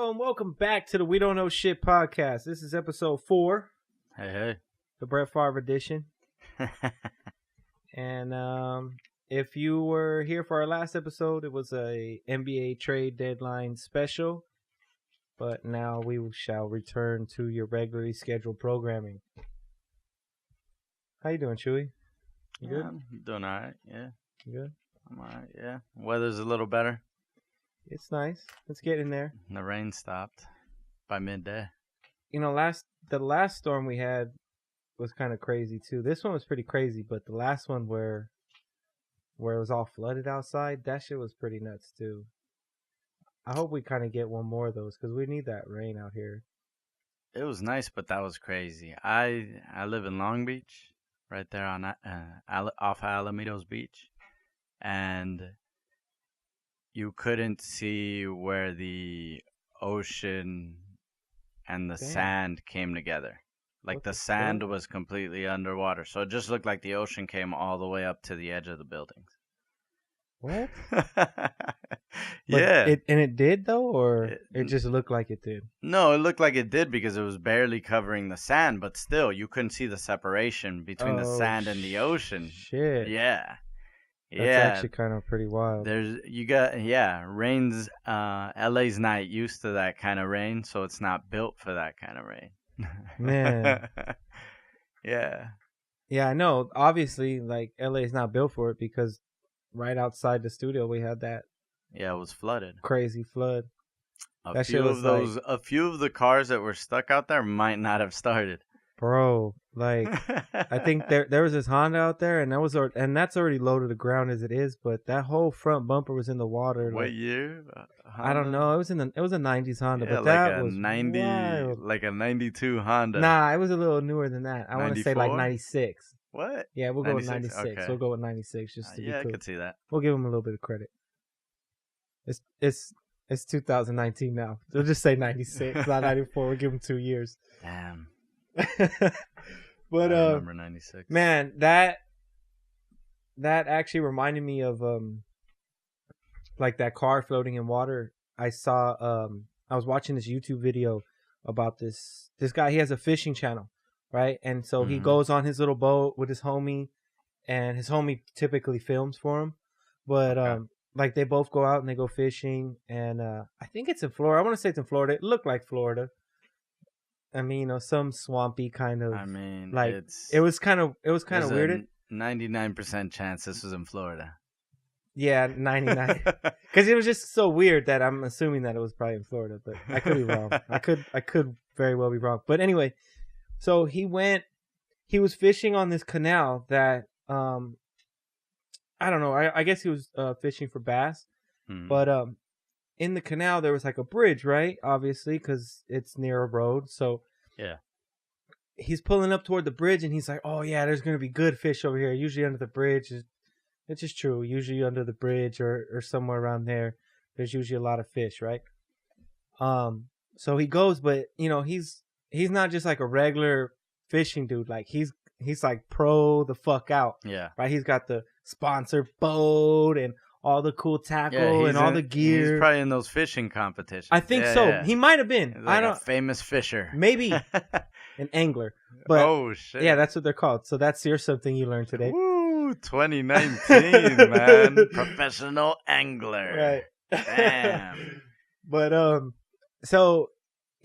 Hello and welcome back to the We Don't Know Shit podcast. This is episode 4. Hey. The Brett Favre edition. And if you were here for our last episode, it was a NBA trade deadline special. But now we shall return to your regularly scheduled programming. How you doing, Chuey? You good? I'm doing all right, yeah. You good? I'm all right, yeah. Weather's a little better. It's nice. Let's get in there. The rain stopped by midday. You know, the last storm we had was kind of crazy too. This one was pretty crazy, but the last one where it was all flooded outside, that shit was pretty nuts too. I hope we kind of get one more of those because we need that rain out here. It was nice, but that was crazy. I live in Long Beach, right there on off Alamitos Beach, and you couldn't see where the ocean and the sand came together. Like the sand was completely underwater. So it just looked like the ocean came all the way up to the edge of the buildings. What? Yeah. It did though, or it just looked like it did? No, it looked like it did because it was barely covering the sand, but still you couldn't see the separation between the sand and the ocean. Shit. Yeah. That's actually kind of pretty wild. Rain's LA's not used to that kind of rain, so it's not built for that kind of rain. Man. Yeah. Yeah, I know. Obviously, like LA's not built for it because right outside the studio we had that. Yeah, it was flooded. Crazy flood. A few of the cars that were stuck out there might not have started. Bro, like I think there was this Honda out there, and that's already low to the ground as it is. But that whole front bumper was in the water. What year? I don't know. It was a '90s Honda, yeah, but that was 90, wild. Like a '92 Honda. Nah, it was a little newer than that. I want to say like '96. What? Yeah, we'll go with '96. Okay. We'll go with '96 just to be cool. I could see that. We'll give them a little bit of credit. It's 2019 now. We'll just say '96, not '94. We'll give them 2 years. Damn. But I remember '96. Man, that actually reminded me of like that car floating in water. I saw I was watching this YouTube video about this guy. He has a fishing channel, right? And so he goes on his little boat with his homie, and his homie typically films for him. But like they both go out and they go fishing, and I think it's in Florida. I want to say it's in Florida. It looked like Florida. I mean, you know, some swampy kind of. I mean, like it was kind of weird. 99% chance this was in Florida. Yeah, 99. Because it was just so weird that I'm assuming that it was probably in Florida, but I could be wrong. I could very well be wrong. But anyway, so he was fishing on this canal that I don't know. I guess he was fishing for bass, but in the canal there was like a bridge, right? Obviously, because it's near a road. So yeah, he's pulling up toward the bridge, and he's like, "Oh yeah, there's gonna be good fish over here. Usually under the bridge, it's just true. Usually under the bridge or somewhere around there, there's usually a lot of fish, right?" So he goes, but you know, he's not just like a regular fishing dude. Like he's like pro the fuck out. Yeah. Right. He's got the sponsored boat and all the cool tackle and all the gear. He's probably in those fishing competitions. I think so. Yeah. He might have been. He's like a famous fisher. Maybe an angler. But oh shit. Yeah, that's what they're called. So that's something you learned today. Woo, 2019, man. Professional angler. Right. Damn. But so,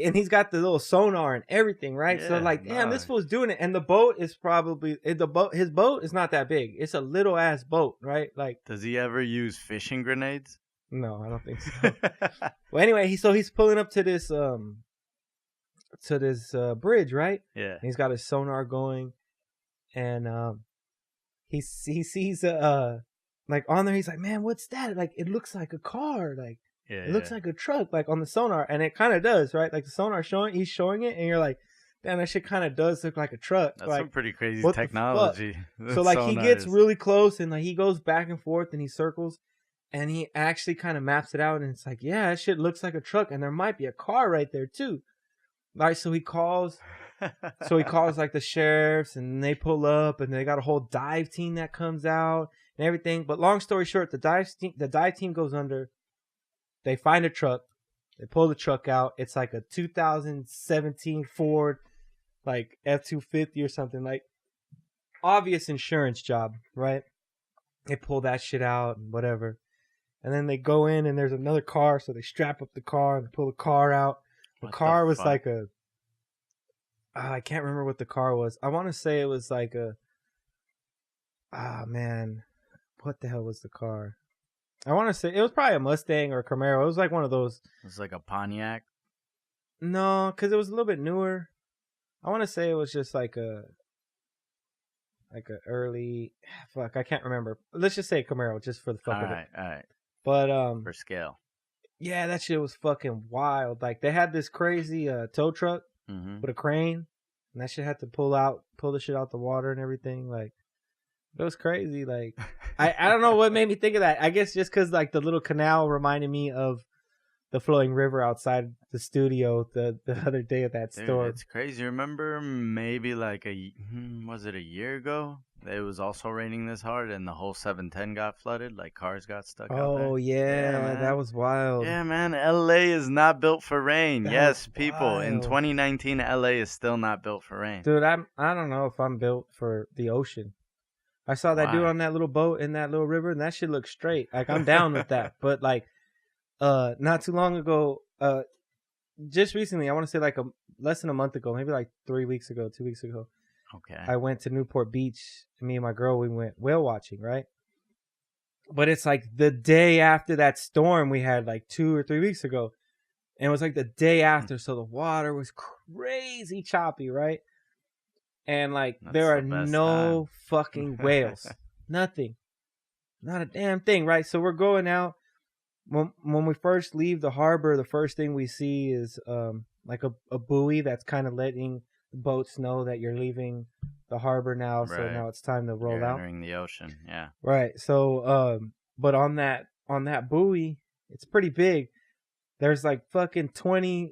and he's got the little sonar and everything, right? Yeah, so like, damn, this fool's doing it. And the boat is probably his boat is not that big. It's a little ass boat, right? Like, does he ever use fishing grenades? No, I don't think so. Well, anyway, he's pulling up to this bridge, right? Yeah. And he's got his sonar going, and he sees like on there. He's like, man, what's that? Like, it looks like a car. Like. Yeah, it looks like a truck, like on the sonar, and it kind of does, right? Like the sonar he's showing it, and you're like, damn, that shit kind of does look like a truck. That's like, some pretty crazy technology. So like he gets really close, and like he goes back and forth, and he circles, and he actually kind of maps it out, and it's like, yeah, that shit looks like a truck, and there might be a car right there too. Like, so he calls like the sheriffs, and they pull up, and they got a whole dive team that comes out and everything. But long story short, the dive team goes under. They find a truck. They pull the truck out. It's like a 2017 Ford, like F-250 or something. Like, obvious insurance job, right? They pull that shit out and whatever. And then they go in and there's another car, so they strap up the car and pull the car out. The car was like a... I can't remember what the car was. I want to say it was like a... man. What the hell was the car? I want to say it was probably a Mustang or a Camaro. It was like one of those. It was like a Pontiac. No, because it was a little bit newer. I want to say it was just like a early. Fuck, I can't remember. Let's just say Camaro, just for the fuck of it. All right. But for scale. Yeah, that shit was fucking wild. Like they had this crazy tow truck with a crane, and that shit had to pull the shit out the water and everything. Like it was crazy. Like I don't know what made me think of that. I guess just because like the little canal reminded me of the flowing river outside the studio the other day at that store. It's crazy. Remember maybe like was it a year ago? It was also raining this hard and the whole 710 got flooded. Like cars got stuck out there. Oh yeah, that was wild. Yeah, man. LA is not built for rain. Yes, people. Wild. In 2019, LA is still not built for rain. Dude, I don't know if I'm built for the ocean. I saw that dude on that little boat in that little river, and that shit looks straight. Like I'm down with that. But like, not too long ago, just recently, I want to say like less than a month ago, maybe like 2 weeks ago. Okay. I went to Newport Beach. Me and my girl, we went whale watching, right? But it's like the day after that storm we had like 2 or 3 weeks ago, and it was like the day after, so the water was crazy choppy, right? And like there are no fucking whales, nothing, not a damn thing, right? So we're going out. When we first leave the harbor, the first thing we see is like a buoy that's kind of letting boats know that you're leaving the harbor now. Right. So now it's time to roll out. Entering the ocean, yeah. Right. So but on that buoy, it's pretty big. There's like fucking 20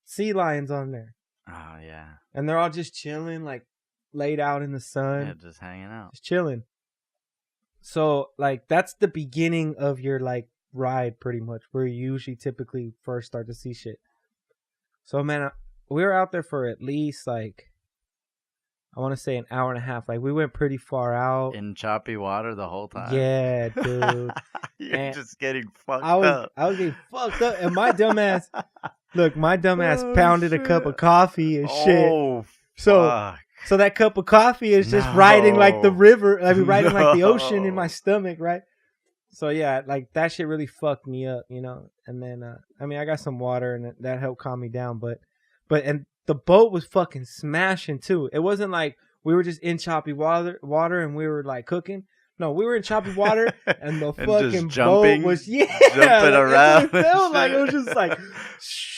sea lions on there. Oh yeah. And they're all just chilling, like laid out in the sun. Yeah, just hanging out. Just chilling. So like that's the beginning of your like ride pretty much, where you usually typically first start to see shit. So man, we were out there for at least like, I want to say an hour and a half. Like we went pretty far out. In choppy water the whole time? Yeah, dude. You're just getting fucked up. I was getting fucked up. And my dumbass, pounded a cup of coffee and shit. Oh, so that cup of coffee is just riding like the river. Like riding like the ocean in my stomach, right? So yeah, like that shit really fucked me up, you know. And then, I mean, I got some water and that helped calm me down. But and the boat was fucking smashing too. It wasn't like we were just in choppy water and we were like cooking. No, we were in choppy water and the fucking boat was jumping around. It felt like it was just like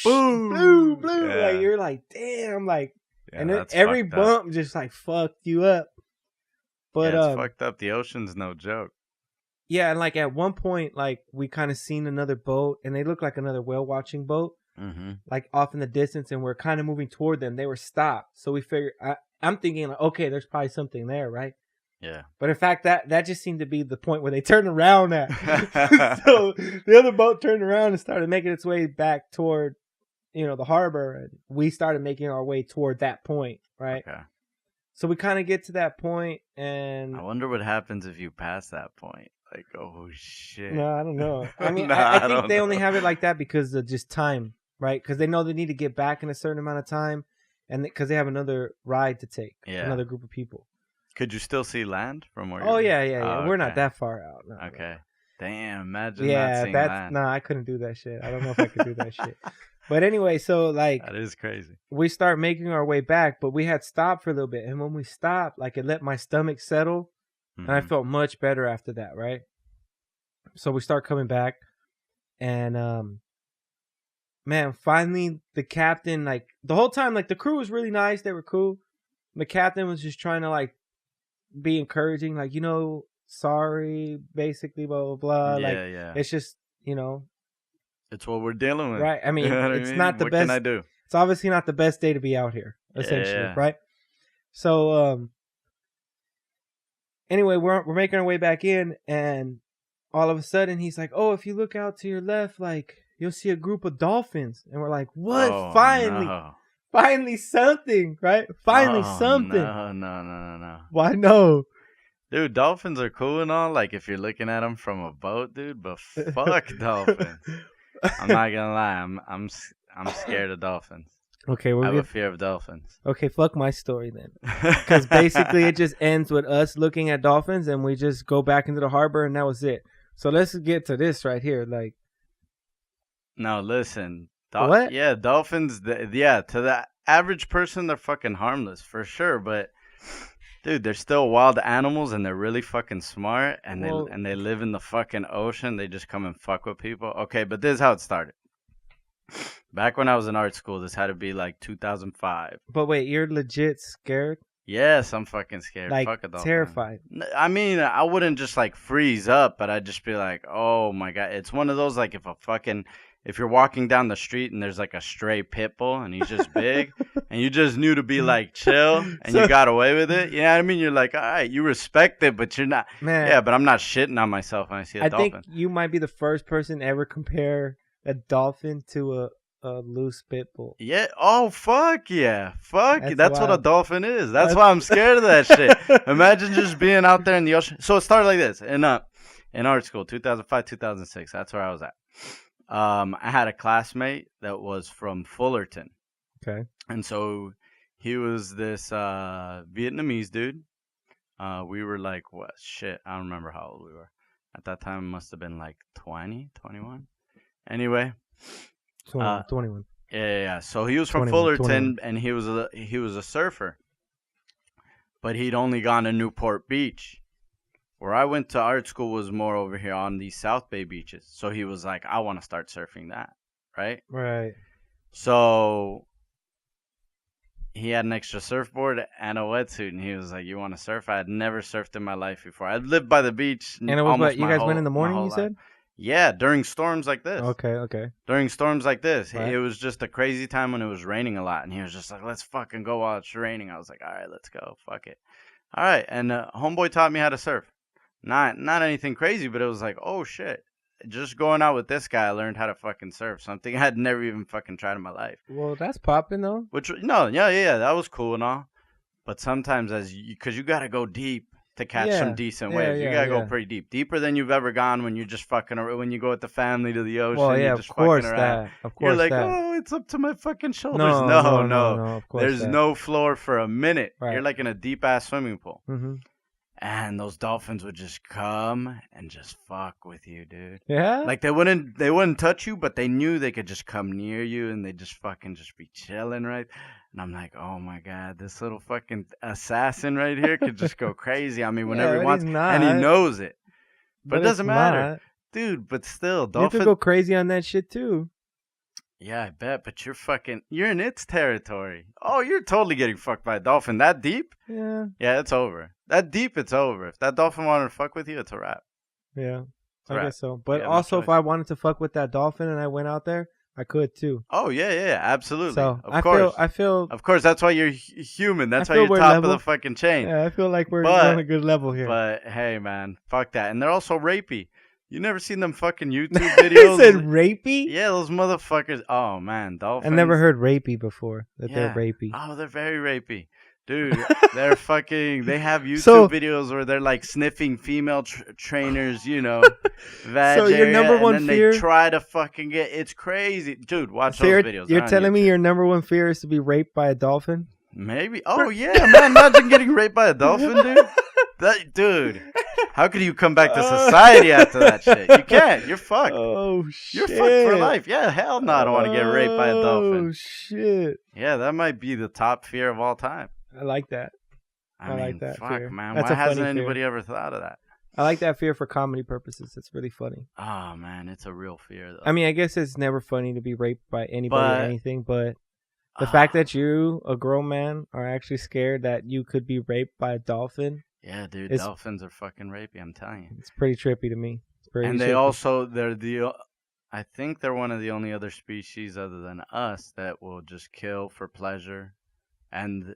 boom, boom, boom. Yeah. Like you're like, damn, like, yeah, and then every bump just like fucked you up. But yeah, it's fucked up. The ocean's no joke. Yeah, and like at one point, like we kind of seen another boat, and they looked like another whale watching boat, like off in the distance, and we're kind of moving toward them. They were stopped, so we figured. I'm thinking like, okay, there's probably something there, right? Yeah. But in fact, that just seemed to be the point where they turned around at. So the other boat turned around and started making its way back toward, the harbor, and we started making our way toward that point, right? Okay. So we kind of get to that point, and I wonder what happens if you pass that point. Like, oh shit. No, I don't know. I mean, I think they only have it like that because of just time, right? Because they know they need to get back in a certain amount of time, and because they have another ride to take, another group of people. Could you still see land from where? Oh yeah. Oh, we're not that far out. No, okay. Damn, imagine not seeing land. No, I couldn't do that shit. I don't know if I could do that shit. But anyway, so like that is crazy. We start making our way back, but we had stopped for a little bit, and when we stopped, like it let my stomach settle. And I felt much better after that, right? So we start coming back, and man, finally the captain, like the whole time, like the crew was really nice, they were cool. The captain was just trying to like be encouraging, like, sorry, basically, blah blah blah. Yeah. It's just, it's what we're dealing with, right? I mean, it's not the best. What can I do? It's obviously not the best day to be out here, essentially, right? So anyway, we're making our way back in, and all of a sudden he's like, "Oh, if you look out to your left, like you'll see a group of dolphins, and we're like, what? Oh Finally, no. finally something, right? Finally Oh something. no. Why no? Dude, dolphins are cool and all, like if you're looking at them from a boat, dude. But fuck dolphins. I'm not gonna lie. I'm scared of dolphins. Okay, I we're have a good. fear of dolphins. Okay, fuck my story then. Because basically it just ends with us looking at dolphins and we just go back into the harbor and that was it. So let's get to this right here. Like, No, listen. what? Yeah, dolphins. Yeah, to the average person, they're fucking harmless for sure. But dude, they're still wild animals and they're really fucking smart. And Well- they live in the fucking ocean. They just come and fuck with people. Okay, but this is how it started. Back when I was in art school, this had to be like 2005. But wait, you're legit scared? Yes, I'm fucking scared. Like, Fuck a dolphin. terrified. I mean, I wouldn't just like freeze up, but I'd just be like, oh my God. It's one of those like if you're walking down the street and there's like a stray pit bull and he's just big and you just knew to be like chill and you got away with it. You know what I mean? You're like, all right, you respect it, but you're not. Man, Yeah, but I'm not shitting on myself when I see a I dolphin. think you might be the first person to ever compare a dolphin to a loose pit bull. Yeah. Oh, fuck yeah. Fuck. That's what a wild. dolphin is. That's why I'm scared of that shit. Imagine just being out there in the ocean. So it started like this. In art school, 2005, 2006. That's where I was at. I had a classmate that was from Fullerton. Okay. And so he was this Vietnamese dude. We were like, what? Shit. I don't remember how old we were. At that time, it must have been like 20, 21. Anyway. 21. Yeah. So he was from 21, Fullerton, 21. and he was a surfer, but he'd only gone to Newport Beach. Where I went to art school was more over here on the South Bay beaches. So he was like, I want to start surfing that, right? Right. So he had an extra surfboard and a wetsuit, and he was like, "You want to surf?" I had never surfed in my life before. I'd lived by the beach. And it was almost what, you my guys went in the my morning, whole you said? life. Yeah, during storms like this. Okay. During storms like this. Right. It was just a crazy time when it was raining a lot. And he was just like, let's fucking go while it's raining. I was like, all right, let's go. Fuck it. All right. And homeboy taught me how to surf. Not anything crazy, but it was like, oh, shit. Just going out with this guy, I learned how to fucking surf. Something I had never even fucking tried in my life. Well, that's popping, though. Yeah. That was cool and all. But sometimes because you got to go deep to catch some decent waves. You gotta go pretty deep, deeper than you've ever gone when you're just fucking around. When you go with the family to the ocean, Well, yeah, you're just of course fucking around. that. Of course You're like, that. oh, it's up to my fucking shoulders. No, of course There's that. no floor for a minute. Right. You're like in a deep ass swimming pool, Mm-hmm. and those dolphins would just come and just fuck with you, dude. Yeah. Like they wouldn't touch you, but they knew they could just come near you and they just fucking just be chilling, right? And I'm like, oh my God, this little fucking assassin right here could just go crazy. I mean, whenever Yeah, he but wants, he's not. and he knows it. But it it's doesn't matter, not. dude. But still, You dolphin. could go crazy on that shit too. Yeah, I bet. But you're in its territory. Oh, you're totally getting fucked by a dolphin that deep. Yeah. Yeah, it's over. That deep, it's over. If that dolphin wanted to fuck with you, it's a wrap. Yeah. It's a I wrap. guess so. But You have no also, if choice. I wanted to fuck with that dolphin and I went out there, I could too. Oh yeah, absolutely. So of course. I feel. Of course, that's why you're human. That's I why feel you're we're top of the level. fucking chain. Yeah, I feel like we're But- on a good level here. But hey, man, fuck that. And they're also rapey. You never seen them fucking YouTube He videos? said rapey. Yeah, those motherfuckers. Oh man, I dolphins. never heard rapey before. That they're Yeah. rapey. Oh, they're very rapey. Dude, they're fucking. They have YouTube So- videos where they're like sniffing female trainers, vag So your area, number one and then fear- they try to fucking get. It's crazy, dude. Watch So those you're, videos. you're They're on telling me YouTube. your number one fear is to be raped by a dolphin? Maybe. Oh yeah, man. Imagine getting raped by a dolphin, dude. Dude, how could you come back to society after that shit? You can't. You're fucked. Oh You're shit! fucked for life. Yeah, hell no. I don't want to get raped by a Oh dolphin. shit! Yeah, that might be the top fear of all time. I like that. I mean, like that fuck, fear. man. That's Why a funny hasn't fear. anybody ever thought of that? I like that fear for comedy purposes. It's really funny. Oh man, it's a real fear though. I mean, I guess it's never funny to be raped by anybody But- or anything, but the fact that you, a grown man, are actually scared that you could be raped by a dolphin, yeah, dude, it's- dolphins are fucking rapey. I'm telling you. it's pretty trippy to me. It's pretty And they trippy. they're the. I think they're one of the only other species other than us that will just kill for pleasure, and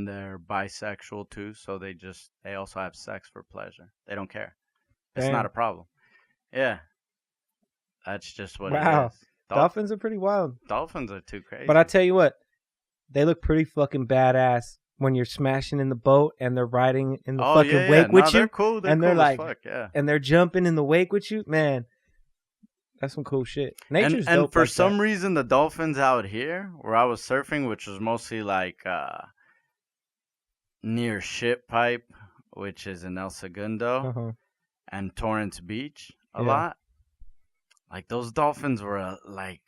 they're bisexual too. So they also have sex for pleasure. They don't care. It's Damn. not a problem. Yeah, that's just what Wow. it is. Dolphins are pretty wild. Dolphins are too crazy. But I tell you what, they look pretty fucking badass when you're smashing in the boat and they're riding in the fucking wake with you. They're cool. They're and they're cool like, as fuck, yeah. And they're jumping in the wake with you, man. That's some cool shit. Nature's dope. And for some reason, the dolphins out here, where I was surfing, which was mostly like near Ship Pipe, which is in El Segundo, and Torrance Beach, a lot. Like those dolphins were like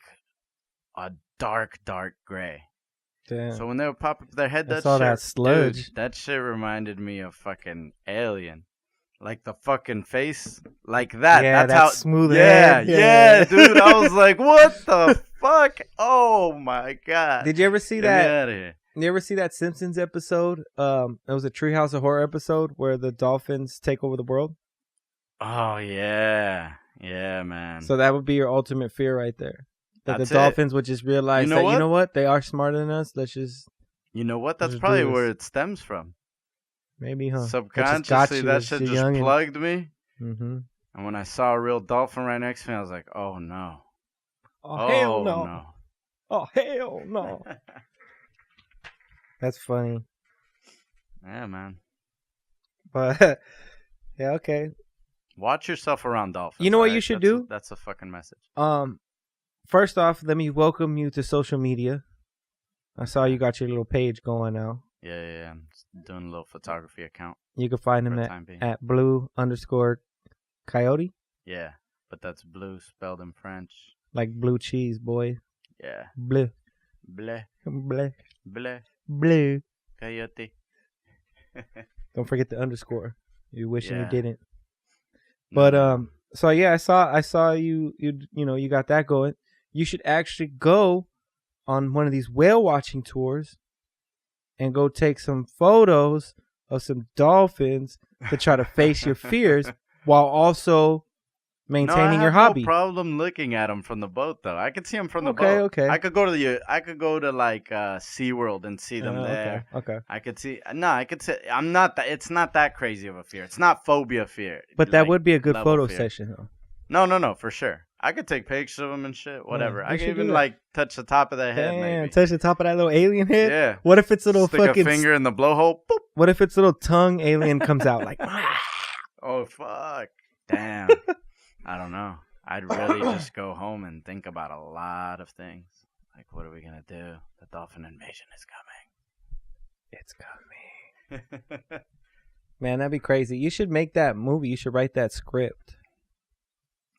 a dark gray. Damn. So when they would pop up their head, that sludge. Dude, that shit reminded me of fucking Alien. Like the fucking face, like that. Yeah, that's how smooth. Yeah, dude. I was like, what the fuck? Oh my god. Did you ever see Get that? Me out of here. You ever see that Simpsons episode? It was a Treehouse of Horror episode where the dolphins take over the world. Oh yeah, man. So that would be your ultimate fear right there. That That's the dolphins would just realize you know what? They are smarter than us. Let's just. You know what? That's probably where it stems from. Maybe, huh? Subconsciously, that shit just plugged me. Mm-hmm. And when I saw a real dolphin right next to me, I was like, oh no. Oh, hell no. Oh, hell no. That's funny. Yeah, man. But, yeah, okay. Watch yourself around dolphins. You know what you should do? That's a fucking message. First off, let me welcome you to social media. I saw you got your little page going now. Yeah. I'm just doing a little photography account. You can find him at blue_coyote. Yeah, but that's blue spelled in French. Like blue cheese, boy. Yeah. Bleu. Bleu. Bleu. Bleu. Bleu. Coyote. Don't forget the underscore. You're wishing you didn't. But so yeah, I saw you got that going. You should actually go on one of these whale watching tours and go take some photos of some dolphins to try to face your fears while also maintaining your hobby. No problem looking at them from the boat though. I could see them from the boat. Okay. I could go to like SeaWorld and see them there. Okay. I could see. I'm not that. It's not that crazy of a fear. It's not phobia fear. But that would be a good photo session though. No, for sure. I could take pictures of them and shit. Whatever. I can even like touch the top of their head. Maybe touch the top of that little alien head. Yeah. What if its little Stick a finger in the blowhole? Boop. What if its little tongue alien comes out like? Oh fuck! Damn. I don't know. I'd really just go home and think about a lot of things. Like, what are we gonna do? The dolphin invasion is coming. It's coming. Man, that'd be crazy. You should make that movie. You should write that script.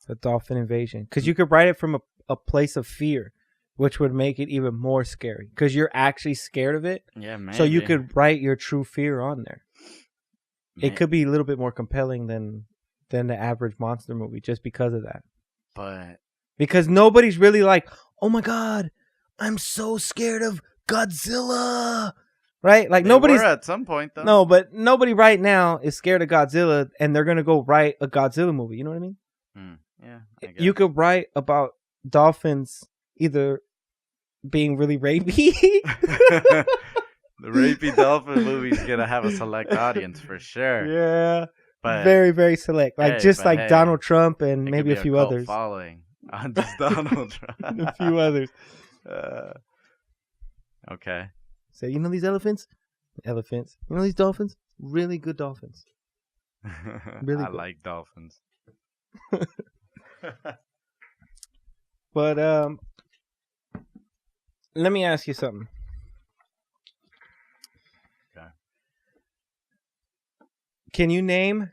The dolphin invasion. Because you could write it from a place of fear, which would make it even more scary. Because you're actually scared of it. Yeah, maybe. So you could write your true fear on there. It could be a little bit more compelling than the average monster movie just because of that. But because nobody's really like, oh my god, I'm so scared of Godzilla. Right? Like nobody's at some point though. No, but nobody right now is scared of Godzilla and they're gonna go write a Godzilla movie. You know what I mean? Yeah. You could write about dolphins either being really rapey. The rapey dolphin movie's gonna have a select audience for sure. Yeah. But very, very select. Like Donald Trump and maybe a few others. Following on just Donald Trump. And a few others. Okay. So you know these elephants? Elephants. You know these dolphins? Really good dolphins. Really good. I like dolphins. But let me ask you something. Okay. Can you name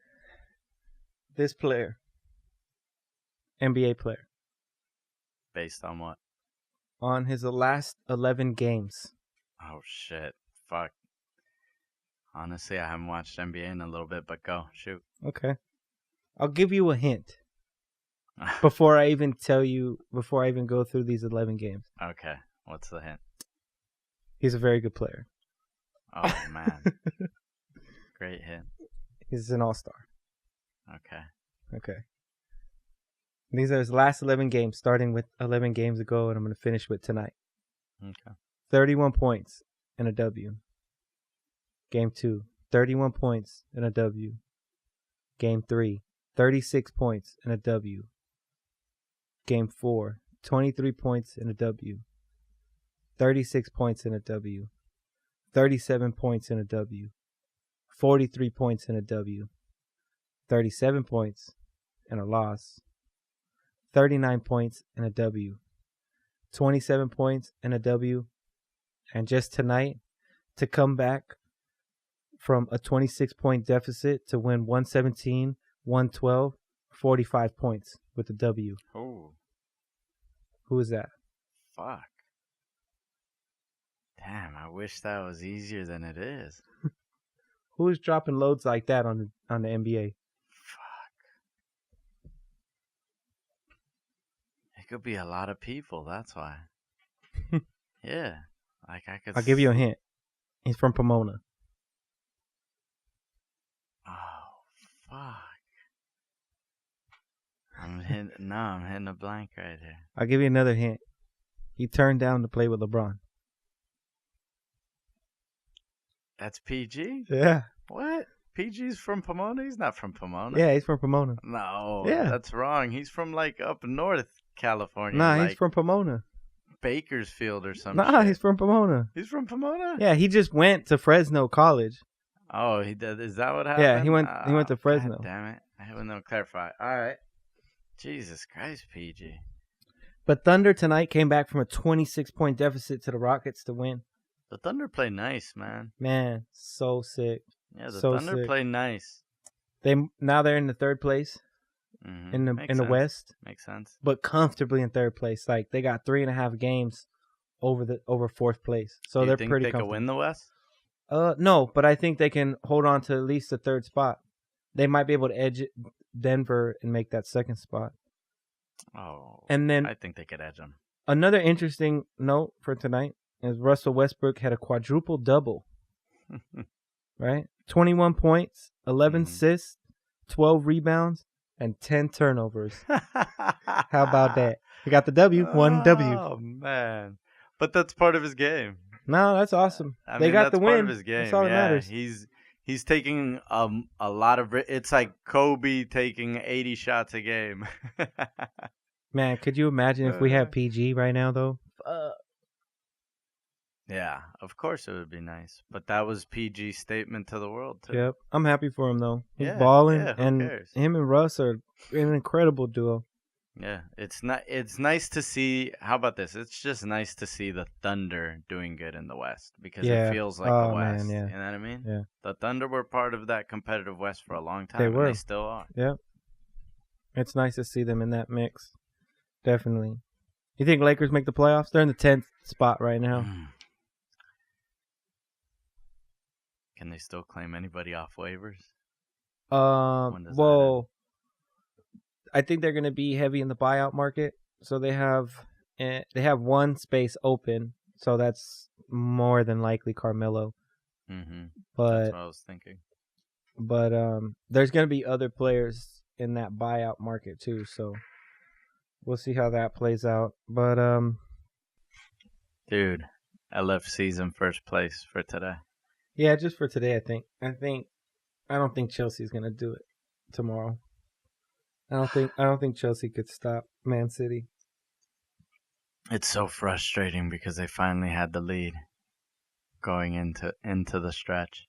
this player? NBA player. Based on what? On his last 11 games. Oh shit. Fuck. Honestly, I haven't watched NBA in a little bit, but go. Shoot. Okay. I'll give you a hint. Before I even go through these 11 games. Okay. What's the hint? He's a very good player. Oh, man. Great hint. He's an all-star. Okay. These are his last 11 games, starting with 11 games ago, and I'm going to finish with tonight. Okay. 31 points and a W. Game 2, 31 points and a W. Game 3, 36 points and a W. Game 4, 23 points in a W. 36 points in a W. 37 points in a W. 43 points in a W. 37 points in a loss. 39 points in a W. 27 points in a W. And just tonight, to come back from a 26-point deficit to win 117, 112, 45 points with a W. Oh. Who is that? Fuck. Damn, I wish that was easier than it is. Who is dropping loads like that on the NBA? Fuck. It could be a lot of people, that's why. Yeah. Like I could I'll give you a hint. He's from Pomona. Oh, fuck. I'm hitting a blank right here. I'll give you another hint. He turned down to play with LeBron. That's PG? Yeah. What? PG's from Pomona? He's not from Pomona. Yeah, he's from Pomona. No, Yeah. that's wrong. He's from like up north California. Nah, like he's from Pomona. Bakersfield or something. Nah, he's from Pomona. He's from Pomona? Yeah, he just went to Fresno College. Oh, he did. Is that what happened? Yeah, he went to Fresno. God damn it. I haven't no clarify. All right. Jesus Christ, PG. But Thunder tonight came back from a 26-point deficit to the Rockets to win. The Thunder play nice, man. Man, so sick. Yeah, the So Thunder sick. play nice. Now they're in the third place in the Makes sense. West, Makes sense. but comfortably in third place. Like they got 3.5 games over fourth place, so Do you they're think pretty they could comfortable. win the West? No, but I think they can hold on to at least the third spot. They might be able to edge Denver and make that second spot. Oh, And then I think they could edge them. another interesting note for tonight is Russell Westbrook had a quadruple double. Right? 21 points, 11 assists, 12 rebounds, and 10 turnovers. How about that? He got the W, one W. Oh, man. But that's part of his game. No, that's awesome. I They mean, got that's the part win. of his game. That's all that Yeah, matters. he's taking a lot of... It's like Kobe taking 80 shots a game. Man, could you imagine if we had PG right now, though? Yeah, of course it would be nice. But that was PG's statement to the world, too. Yep. I'm happy for him, though. He's Yeah, balling, yeah, who and cares? him and Russ are an incredible duo. Yeah, it's nice to see. How about this? It's just nice to see the Thunder doing good in the West because Yeah. it feels like Oh, the West. man, yeah. You know what I mean? Yeah. The Thunder were part of that competitive West for a long time. They and were. they still are. Yep. It's nice to see them in that mix. Definitely. You think Lakers make the playoffs? They're in the 10th spot right now. Can they still claim anybody off waivers? When does that Well, I think they're going to be heavy in the buyout market. So they have one space open. So that's more than likely Carmelo. Mm-hmm. But That's what I was thinking. But there's going to be other players in that buyout market too, so we'll see how that plays out. But Dude, LFC's in first place for today. yeah, just for today, I don't think Chelsea's going to do it tomorrow. I don't think Chelsea could stop Man City. It's so frustrating because they finally had the lead going into the stretch.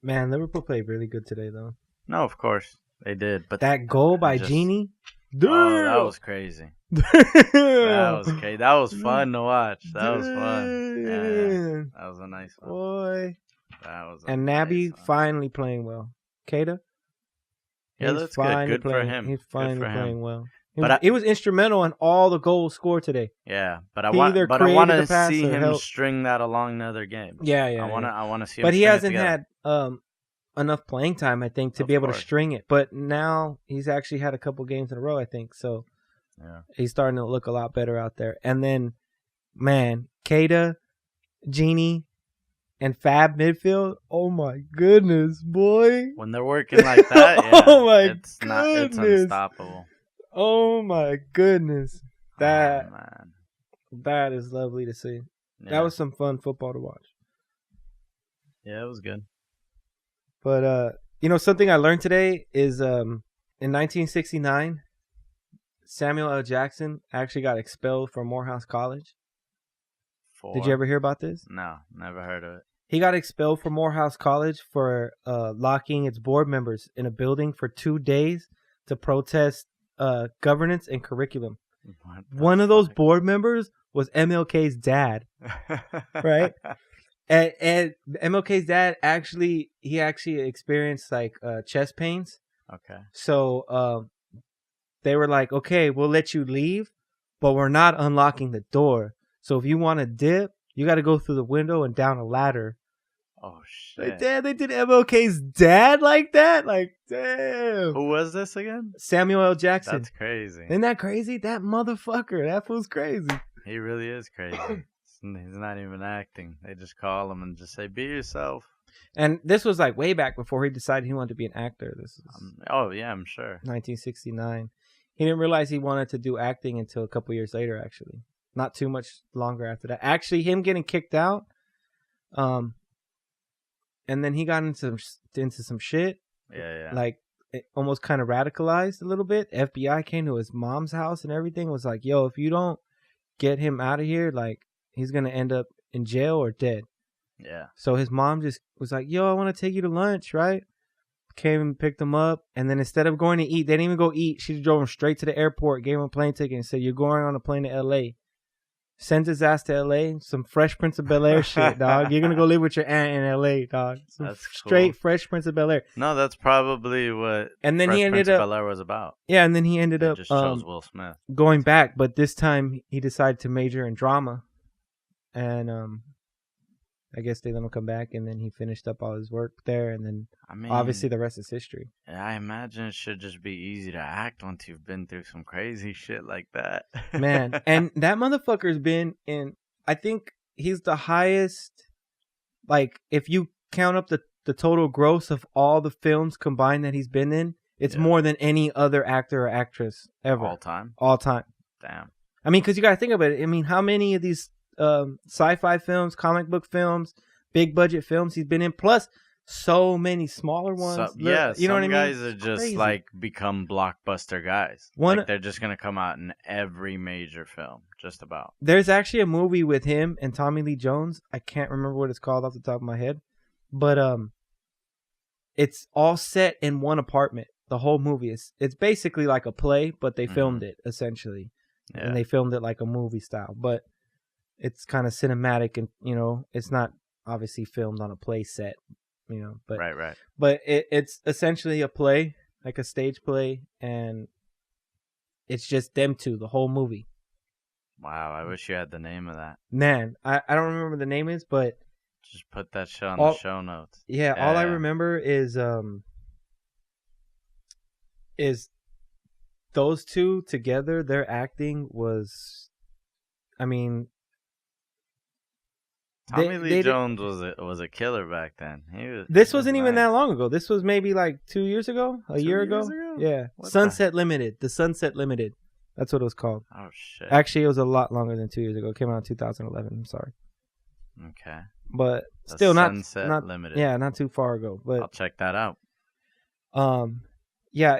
Man, Liverpool played really good today though. No, of course they did, but That goal by just- Genie? Oh, that was crazy. That was crazy. That was fun to watch. That was fun. Yeah, that was a nice one. Boy. That was. And Naby finally playing well. Keita? Yeah, He's that's good. finally Good for playing- him. He's Good finally for him. playing well. But He was instrumental in all the goals scored today. Yeah, but I He want either to created the pass see or him helped. string that along another game. Yeah. I want to see him. But he string it hasn't together. had enough playing time, I think, to Of be able to course. string it. But now he's actually had a couple games in a row, I think. So Yeah. he's starting to look a lot better out there. And then, man, Keita, Genie, and Fab midfield. Oh my goodness, boy! When they're working like that, yeah, Oh my it's goodness. unstoppable. Oh my goodness, Oh, that man. that is lovely to see. Yeah. That was some fun football to watch. Yeah, it was good. But something I learned today is in 1969, Samuel L. Jackson actually got expelled from Morehouse College. For? Did you ever hear about this? No, never heard of it. He got expelled from Morehouse College for locking its board members in a building for 2 days to protest governance and curriculum. One of those board members was MLK's dad, right? And MLK's dad actually experienced like chest pains. Okay. So they were like, okay, we'll let you leave, but we're not unlocking the door. So if you want to dip, you got to go through the window and down a ladder. Oh, shit. Like, damn, they did MLK's dad like that? Like, damn. Who was this again? Samuel L. Jackson. That's crazy. Isn't that crazy? That motherfucker. That fool's crazy. He really is crazy. He's not even acting. They just call him and just say, be yourself. And this was like way back before he decided he wanted to be an actor. This is oh, yeah, I'm sure. 1969. He didn't realize he wanted to do acting until a couple years later, actually. Not too much longer after that. Actually, him getting kicked out, and then he got into some shit. Yeah. Like, it almost kind of radicalized a little bit. FBI came to his mom's house and everything. Was like, yo, if you don't get him out of here, like, he's going to end up in jail or dead. Yeah. So his mom just was like, yo, I want to take you to lunch, right? Came and picked him up. And then instead of going to eat, they didn't even go eat. She drove him straight to the airport, gave him a plane ticket, and said, you're going on a plane to L.A. Sends his ass to L.A. Some Fresh Prince of Bel-Air shit, dog. You're going to go live with your aunt in L.A., dog. Some That's straight cool. Fresh Prince of Bel-Air. No, that's probably what And then Fresh he ended Prince of up... Bel-Air was about. Yeah, and then he ended up just chose Will Smith. going back. But this time, he decided to major in drama. And I guess they let him come back, and then he finished up all his work there, and then obviously the rest is history. I imagine it should just be easy to act once you've been through some crazy shit like that. Man, and that motherfucker's been in, I think he's the highest, like, if you count up the total gross of all the films combined that he's been in, it's more than any other actor or actress ever. All time? All time. Damn. I mean, because you got to think about it. I mean, how many of these sci-fi films, comic book films, big budget films he's been in, plus so many smaller ones. You know what I mean? Guys are just crazy. like become blockbuster guys. Like they're just gonna come out in every major film, just about. There's actually a movie with him and Tommy Lee Jones. I can't remember what it's called off the top of my head, but it's all set in one apartment. The whole movie it's basically like a play, but they filmed it essentially, and they filmed it like a movie style, but it's kind of cinematic, and you know, it's not obviously filmed on a play set, you know, but right. But it's essentially a play, like a stage play, and it's just them two, the whole movie. Wow, I wish you had the name of that. Man, I don't remember the name is, but just put that shit on the show notes. Yeah, all I remember is those two together. Their acting was, I mean. Tommy Lee Jones was a killer back then. This wasn't even that long ago. This was maybe like 2 years ago, a year ago. Yeah, Sunset Limited. The Sunset Limited. That's what it was called. Oh shit! Actually, it was a lot longer than 2 years ago. It came out in 2011. I'm sorry. Okay. But still not Limited. Yeah, not too far ago. But I'll check that out. Yeah,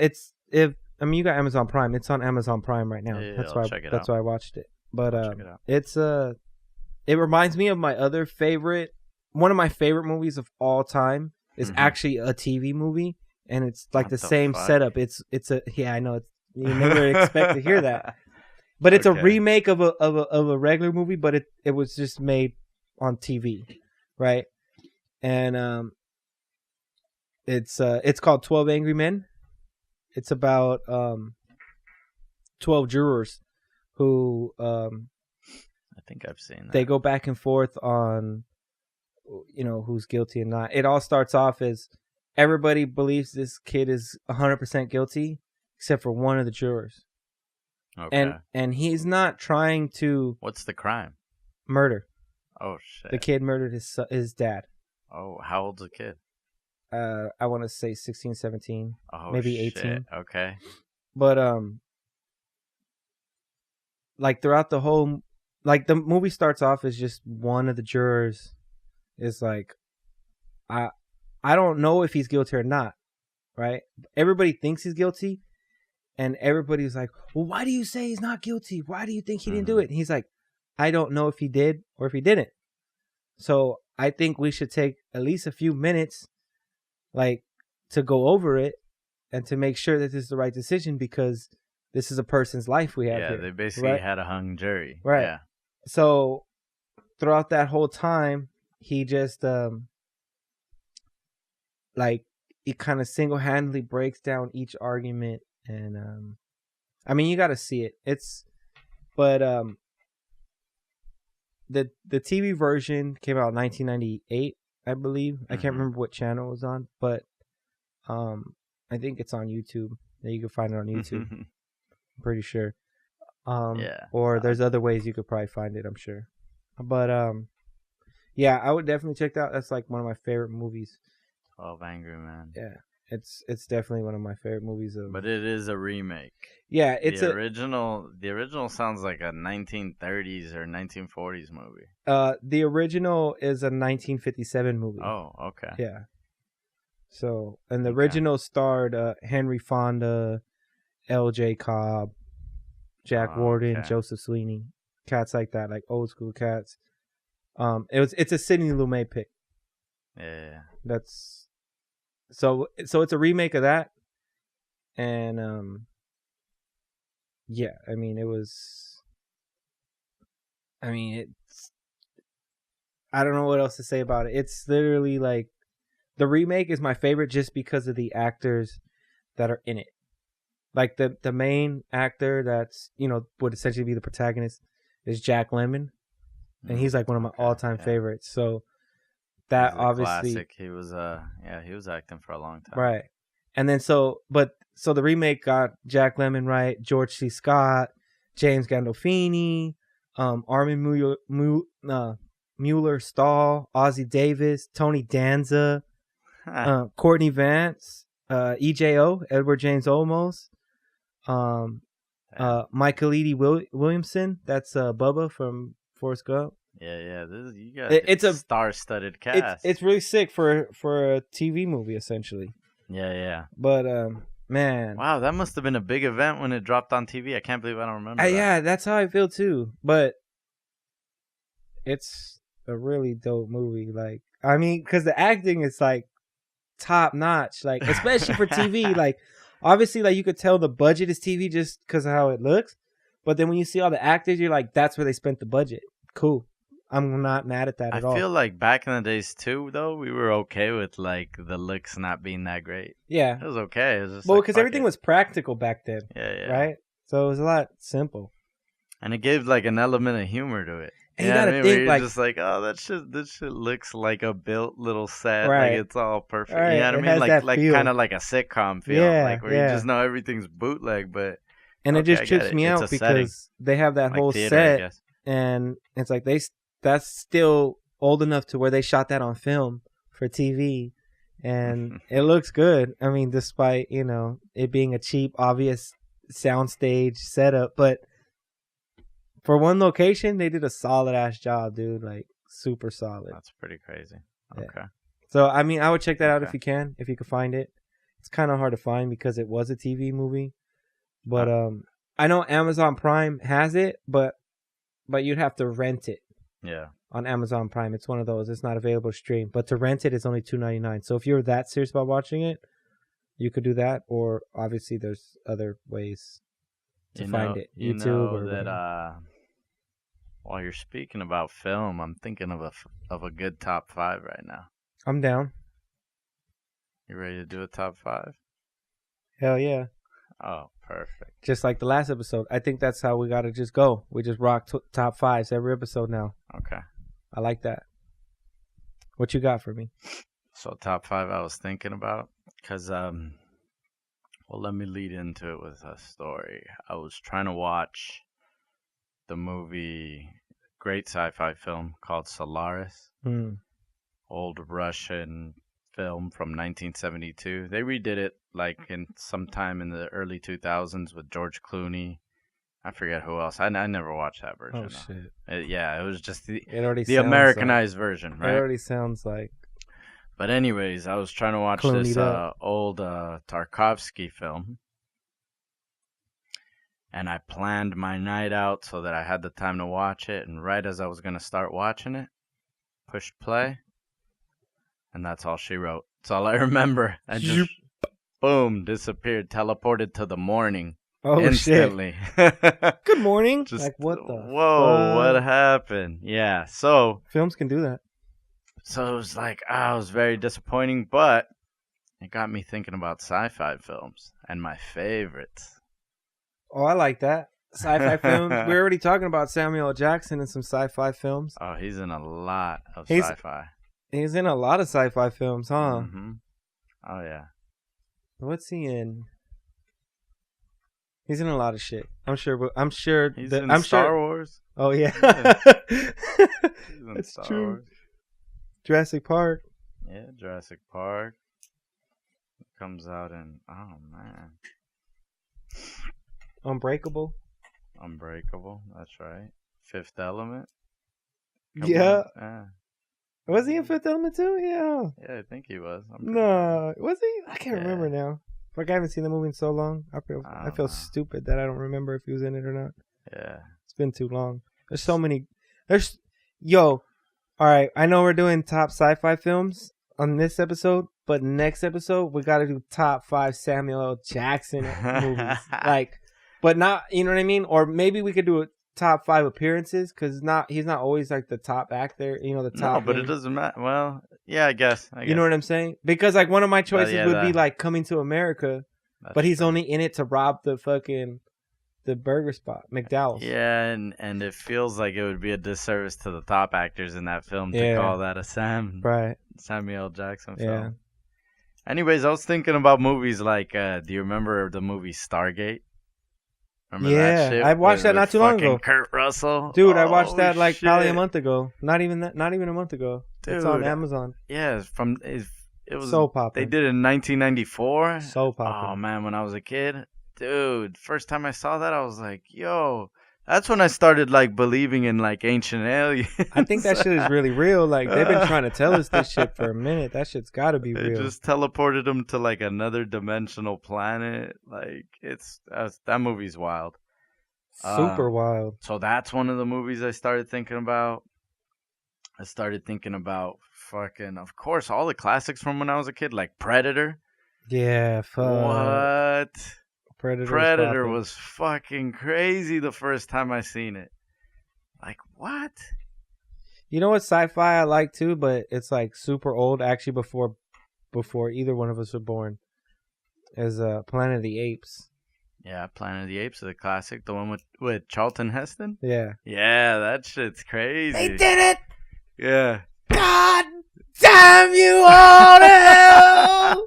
you got Amazon Prime. It's on Amazon Prime right now. Yeah, that's why I watched it. But it reminds me of one of my favorite movies of all time is actually a TV movie, and it's like the same setup. I know you never expect to hear that, but it's a remake of a regular movie, but it was just made on TV, right? And it's called 12 Angry Men. It's about 12 jurors who I think I've seen that. They go back and forth on, you know, who's guilty and not. It all starts off as everybody believes this kid is 100% guilty, except for one of the jurors. Okay. And he's not trying to. What's the crime? Murder. Oh shit. The kid murdered his dad. Oh, how old's the kid? I want to say 16, 17, maybe 18. Shit. Okay. But like throughout the whole. Like, the movie starts off as just one of the jurors is like, I don't know if he's guilty or not, right? Everybody thinks he's guilty, And everybody's like, well, why do you say he's not guilty? Why do you think he didn't do it? And he's like, I don't know if he did or if he didn't. So I think we should take at least a few minutes, like, to go over it and to make sure that this is the right decision, because this is a person's life we have here. Yeah, they basically had a hung jury. Right. Yeah. So throughout that whole time, he just, like, he kind of single-handedly breaks down each argument. And, I mean, you got to see it. But the TV version came out in 1998, I believe. I can't remember what channel it was on, but I think it's on YouTube. You can find it on YouTube. I'm pretty sure. Or there's other ways you could probably find it, I'm sure. But yeah, I would definitely check that out. That's like one of my favorite movies. 12 Angry Men. Yeah. It's definitely one of my favorite movies of. But it is a remake. Yeah, it's the original. The original sounds like a 1930s or 1940s movie. The original is a 1957 movie. Oh, okay. Yeah. So, and the original starred Henry Fonda, L.J. Cobb, Jack Warden, Joseph Sweeney, cats like that, like old school cats. It's a Sidney Lumet pick. Yeah. That's. So it's a remake of that, and yeah, I mean it's, I don't know what else to say about it. It's literally like, the remake is my favorite just because of the actors that are in it. Like the main actor that's, would essentially be the protagonist is Jack Lemmon, and he's like one of my all-time favorites. So that obviously classic. He was acting for a long time. Right. And then so the remake got Jack Lemmon, right? George C. Scott, James Gandolfini, Armin Mueller Stahl, Ozzie Davis, Tony Danza, Courtney Vance, EJO, Edward James Olmos, Michael Eady Williamson, that's Bubba from Forrest Gump. Yeah. You got it's a star-studded cast. It's really sick for a TV movie, essentially. Yeah. But man, wow, that must have been a big event when it dropped on TV. I can't believe I don't remember. Yeah, that's how I feel too. But it's a really dope movie. Like, I mean, because the acting is like top notch. Like, especially for TV. Like, obviously, like you could tell the budget is TV just because of how it looks. But then when you see all the actors, you're like, that's where they spent the budget. Cool. I'm not mad at that at all. I feel like back in the days too, though, we were okay with like the looks not being that great. Yeah, it was okay. It was just because everything was practical back then. Yeah. Right. So it was a lot simple, and it gave like an element of humor to it. And you gotta think like, just like, oh, this shit looks like a built little set. Right. Like it's all perfect. Right. You know what I mean? Like kind of like a sitcom feel. Yeah, like where you just know everything's bootleg, but. And it just trips me out because they have that whole set, and it's like that's still old enough to where they shot that on film for TV, and it looks good. I mean, despite it being a cheap, obvious soundstage setup, but for one location, they did a solid ass job, dude. Like super solid. That's pretty crazy. Okay. Yeah. So I mean, I would check that out if you can find it. It's kind of hard to find because it was a TV movie. But I know Amazon Prime has it, but you'd have to rent it. Yeah. On Amazon Prime, it's one of those. It's not available to stream, but to rent it is only $2.99. So if you're that serious about watching it, you could do that. Or obviously, there's other ways to find it. YouTube or that. While you're speaking about film, I'm thinking of a good top 5 right now. I'm down. You ready to do a top 5? Hell yeah. Oh, perfect. Just like the last episode. I think that's how we got to just go. We just rock top 5s every episode now. Okay. I like that. What you got for me? So top 5 I was thinking about because, well, let me lead into it with a story. I was trying to watch the movie, great sci-fi film called Solaris. Old Russian film from 1972. They redid it like in sometime in the early 2000s with George Clooney. I forget who else. I never watched that version. Oh shit! It was just the Americanized version, right? It already sounds like. But anyways, I was trying to watch this old Tarkovsky film, and I planned my night out so that I had the time to watch it. And right as I was gonna start watching it, pushed play, and that's all she wrote. That's all I remember. I just boom, disappeared, teleported to the morning. Oh instantly. shit! Good morning. Just, like what the? Whoa! What happened? Yeah. So films can do that. So it was like, it was very disappointing, but it got me thinking about sci-fi films and my favorites. Oh, I like that. Sci-fi films. We're already talking about Samuel L. Jackson in some sci-fi films. Oh, he's in a lot of sci-fi. He's in a lot of sci-fi films, huh? Mm-hmm. Oh, yeah. What's he in? He's in a lot of shit. I'm sure. He's in Star Wars. Oh yeah. That's Star true. Wars. Jurassic Park. Yeah, Jurassic Park. It comes out in man. Unbreakable. That's right. Fifth Element. Yeah. Was he in Fifth Element too? Yeah. Yeah, I think he was. No, sure. Was he? I can't remember now. Like I haven't seen the movie in so long. I feel stupid that I don't remember if he was in it or not. Yeah. It's been too long. There's so many. All right. I know we're doing top sci-fi films on this episode, but next episode we got to do top 5 Samuel L. Jackson movies. But not, you know what I mean? Or maybe we could do a top 5 appearances because he's not always like the top actor. You know, the top. No, but it doesn't matter. Well, yeah, I guess. You know what I'm saying? Because like one of my choices would be like Coming to America, but he's only in it to rob the burger spot, McDowell's. Yeah, and it feels like it would be a disservice to the top actors in that film to call that a Samuel L. Jackson film. Yeah. Anyways, I was thinking about movies like, do you remember the movie Stargate? Remember that shit? I watched that not too long ago. Kurt Russell. Dude, I watched that like probably a month ago. Not even a month ago. Dude, it's on Amazon. Yeah, it was so popular. They did it in 1994. So popular. Oh man, when I was a kid, dude, first time I saw that, I was like, yo, that's when I started like believing in like ancient aliens. I think that shit is really real. Like they've been trying to tell us this shit for a minute. That shit's got to be real. They just teleported them to like another dimensional planet. Like that movie's wild. Super wild. So that's one of the movies I started thinking about. I started thinking about fucking, of course, all the classics from when I was a kid, like Predator. Yeah, fuck. What? Predator was fucking crazy the first time I seen it. Like, what? You know what sci-fi I like too, but it's like super old, actually before either one of us were born, is Planet of the Apes. Yeah, Planet of the Apes is a classic. The one with Charlton Heston? Yeah. Yeah, that shit's crazy. They did it! Yeah. God damn you all to hell!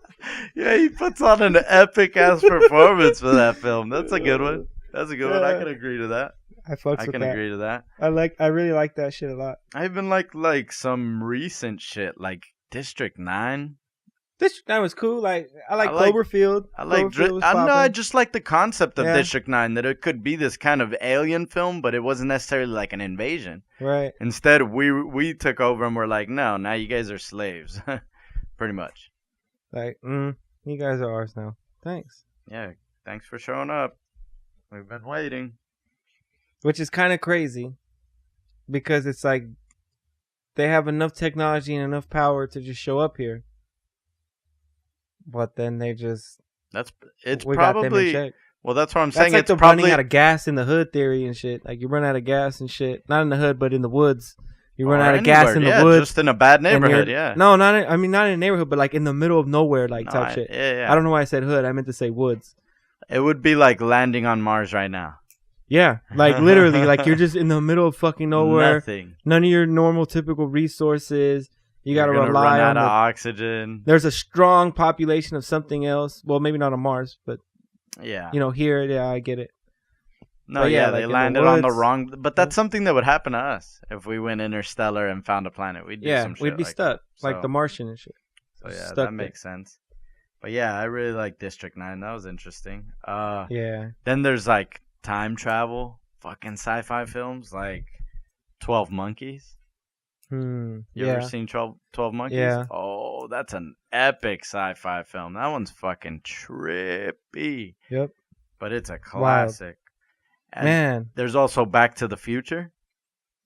Yeah, he puts on an epic-ass performance for that film. That's a good one. That's a good one. I can agree to that. I can agree to that. I really like that shit a lot. I even like some recent shit, like District 9. District 9 was cool. Like I like Cloverfield. I just like the concept of District 9, that it could be this kind of alien film, but it wasn't necessarily like an invasion. Right. Instead, we took over and we're like, no, now you guys are slaves, pretty much. Like, you guys are ours now. Thanks. Yeah, thanks for showing up. We've been waiting. Which is kind of crazy, because it's like they have enough technology and enough power to just show up here. But then they just... Well, that's what I'm saying. That's like it's the running out of gas in the hood theory and shit. Like, you run out of gas and shit. Not in the hood, but in the woods. You run out of gas in the woods. Just in a bad neighborhood, yeah. No, not in a neighborhood, but like in the middle of nowhere, like type shit. Yeah. I don't know why I said hood. I meant to say woods. It would be like landing on Mars right now. Yeah, like literally, like you're just in the middle of fucking nowhere. Nothing. None of your normal, typical resources. You got to rely on oxygen. There's a strong population of something else. Well, maybe not on Mars, but yeah, here, I get it. No, they landed on the wrong. But that's something that would happen to us if we went interstellar and found a planet. We'd do some shit. We'd be stuck like the Martian and shit. So yeah, that makes sense. But yeah, I really like District 9. That was interesting. Yeah. Then there's like time travel, fucking sci-fi films like 12 Monkeys. You ever seen 12 Monkeys? Yeah. Oh, that's an epic sci-fi film. That one's fucking trippy. Yep. But it's a classic. And Man, there's also Back to the Future.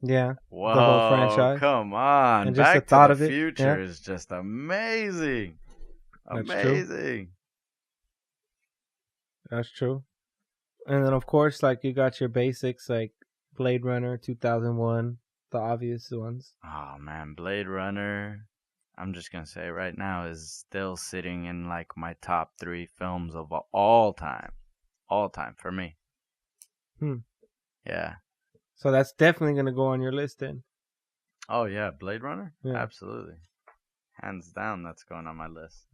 yeah, the whole Whoa, franchise, come on. and just the Back to thought the of it. Yeah, Future is just amazing. that's true. Amazing. That's true. And then of course, like you got your basics like Blade Runner 2001, the obvious ones. Oh man, Blade Runner, I'm just gonna say right now, is still sitting in like my top 3 films of all time. All time for me. Hmm. Yeah. So that's definitely gonna go on your list then. Oh yeah, Blade Runner? Yeah. Absolutely. Hands down, that's going on my list.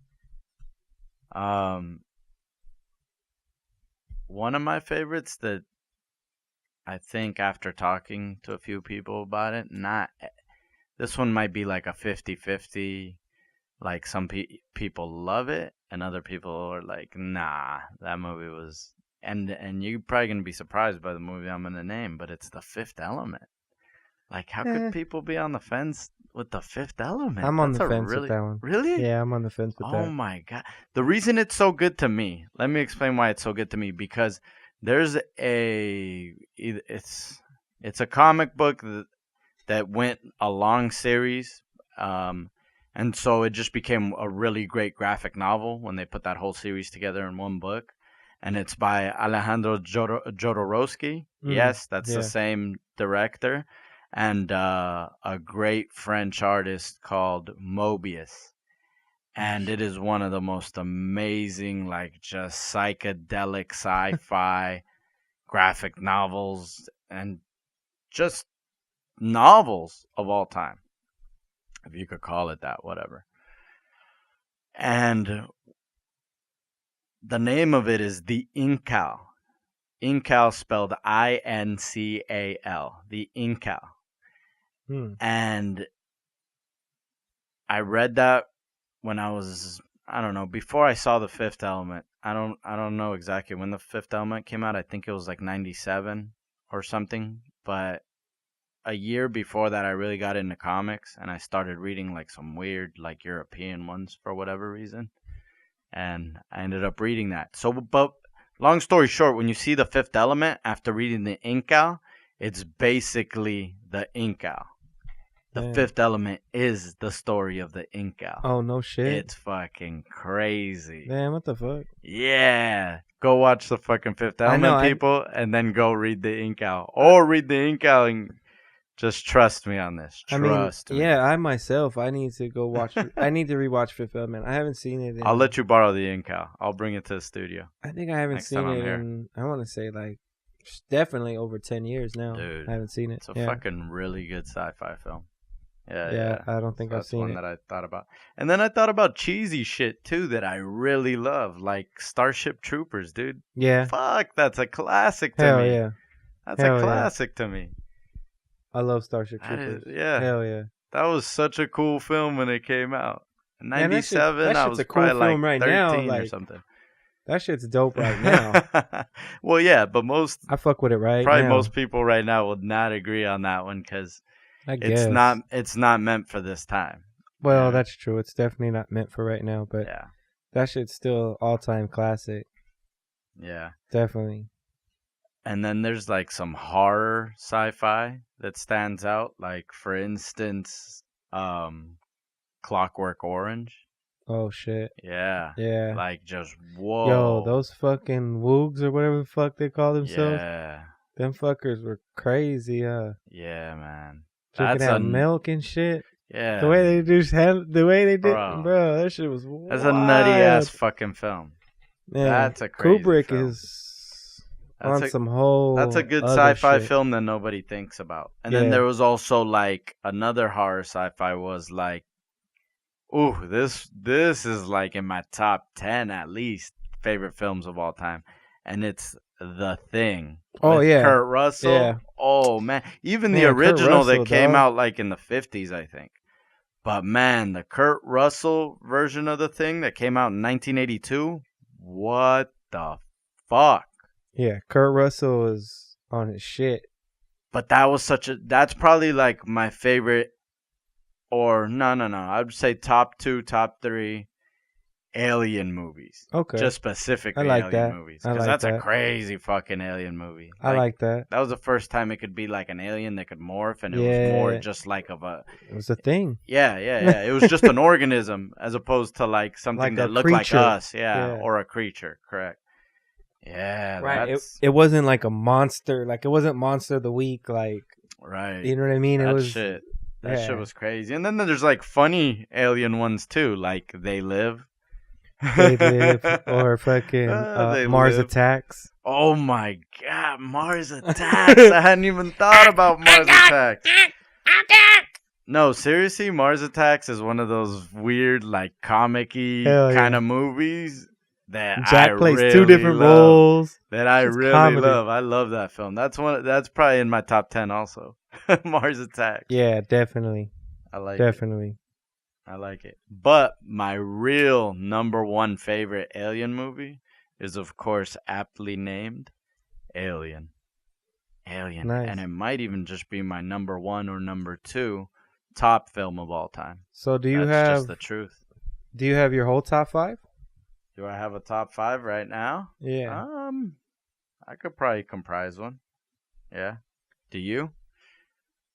One of my favorites that I think after talking to a few people about it, this one might be like a 50-50. Like some people love it and other people are like, nah, that movie was, and you're probably going to be surprised by the movie I'm going to name, but it's The Fifth Element. Like, how could people be on the fence with The Fifth Element? I'm on That's the a fence really, with that one. really? Yeah, I'm on the fence with that. Oh my God. The reason it's so good to me, let me explain why it's so good to me, because there's it's a comic book that went a long series, and so it just became a really great graphic novel when they put that whole series together in one book. And it's by Alejandro Jodorowsky. Yes, that's the same director. And a great French artist called Mobius. And it is one of the most amazing, like, just psychedelic sci-fi graphic novels and just novels of all time, if you could call it that, whatever. And the name of it is The Incal. Incal spelled Incal. The Incal. And I read that when I was, I don't know, before I saw The Fifth Element. I don't know exactly when The Fifth Element came out. I think it was like 97 or something. But a year before that, I really got into comics and I started reading like some weird, like European ones for whatever reason. And I ended up reading that. So, but long story short, when you see The Fifth Element after reading The Incal, it's basically The Incal. The Fifth Element is the story of the Incal. Oh, no shit. It's fucking crazy. Damn, what the fuck? Yeah. Go watch the fucking Fifth Element, people, and then go read the Incal. Or read the Incal and just trust me on this. Trust me. Yeah, I myself, I need to go watch. I need to rewatch Fifth Element. I haven't seen it. I'll let you borrow the Incal. I'll bring it to the studio. I think I haven't seen it in, I want to say, like, definitely over 10 years now. Dude, I haven't seen it. It's a fucking really good sci-fi film. Yeah, I don't think I've seen it. That's one that I thought about. And then I thought about cheesy shit, too, that I really love, like Starship Troopers, dude. Yeah. Fuck, that's a classic to me. Hell yeah. That's a classic to me. I love Starship Troopers. Yeah. Hell yeah. That was such a cool film when it came out. In 97, that I was cool probably like right 13 now, or like, something. That shit's dope right now. Well, yeah, but I fuck with it right probably now. most people right now would not agree on that one because it's not meant for this time. Well, that's true. It's definitely not meant for right now, but yeah, that shit's still all-time classic. Yeah. Definitely. And then there's like some horror sci-fi that stands out. Like, for instance, Clockwork Orange. Oh, shit. Yeah. Yeah. Like, just, whoa. Yo, those fucking woogs or whatever the fuck they call themselves. Yeah. Them fuckers were crazy, huh? Yeah, man. Drinking that milk and shit. Yeah. The way they did, bro, that shit was wild. That's a nutty-ass fucking film. Man, that's a crazy Kubrick film. That's a good sci-fi film that nobody thinks about. And then there was also like another horror sci-fi was like, ooh, this is like in my top 10 at least favorite films of all time, and it's The Thing. Oh yeah, Kurt Russell. Yeah. Oh man, even the original that came out like in the 50s, I think. But man, the Kurt Russell version of The Thing that came out in 1982. What the fuck? Yeah, Kurt Russell is on his shit. But that's probably like my favorite, or no. I would say top 2, top 3 alien movies. Okay. Just specifically I like alien that. movies. I Because like that's a that. crazy fucking alien movie. I like that. That was the first time it could be like an alien that could morph, and it was Yeah. more just like of a. It was a thing. Yeah. It was just an organism as opposed to like something Like that a looked like creature. us. Yeah. Or a creature. Correct. Yeah. Right. It wasn't like a monster. Like it wasn't Monster of the Week. Like, Right. you know what I mean? That It was shit. That yeah. shit was crazy. And then there's like funny alien ones too, like They Live. They Live or fucking Mars Live. Attacks. Oh my god, Mars Attacks! I hadn't even thought about Mars Attacks. No, seriously, Mars Attacks is one of those weird, like comic-y kind of movies that Jack I plays really 2 different love. roles. That I really comedy. love. I love that film. That's probably in my top 10 also. Mars Attacks. Yeah, definitely. I like it. Definitely. I like it. But my real number one favorite alien movie is, of course, aptly named Alien. Alien. Nice. And it might even just be my number 1 or number 2 top film of all time. So That's just the truth. Do you have your whole top 5? Do I have a top 5 right now? Yeah. I could probably comprise one. Yeah. Do you?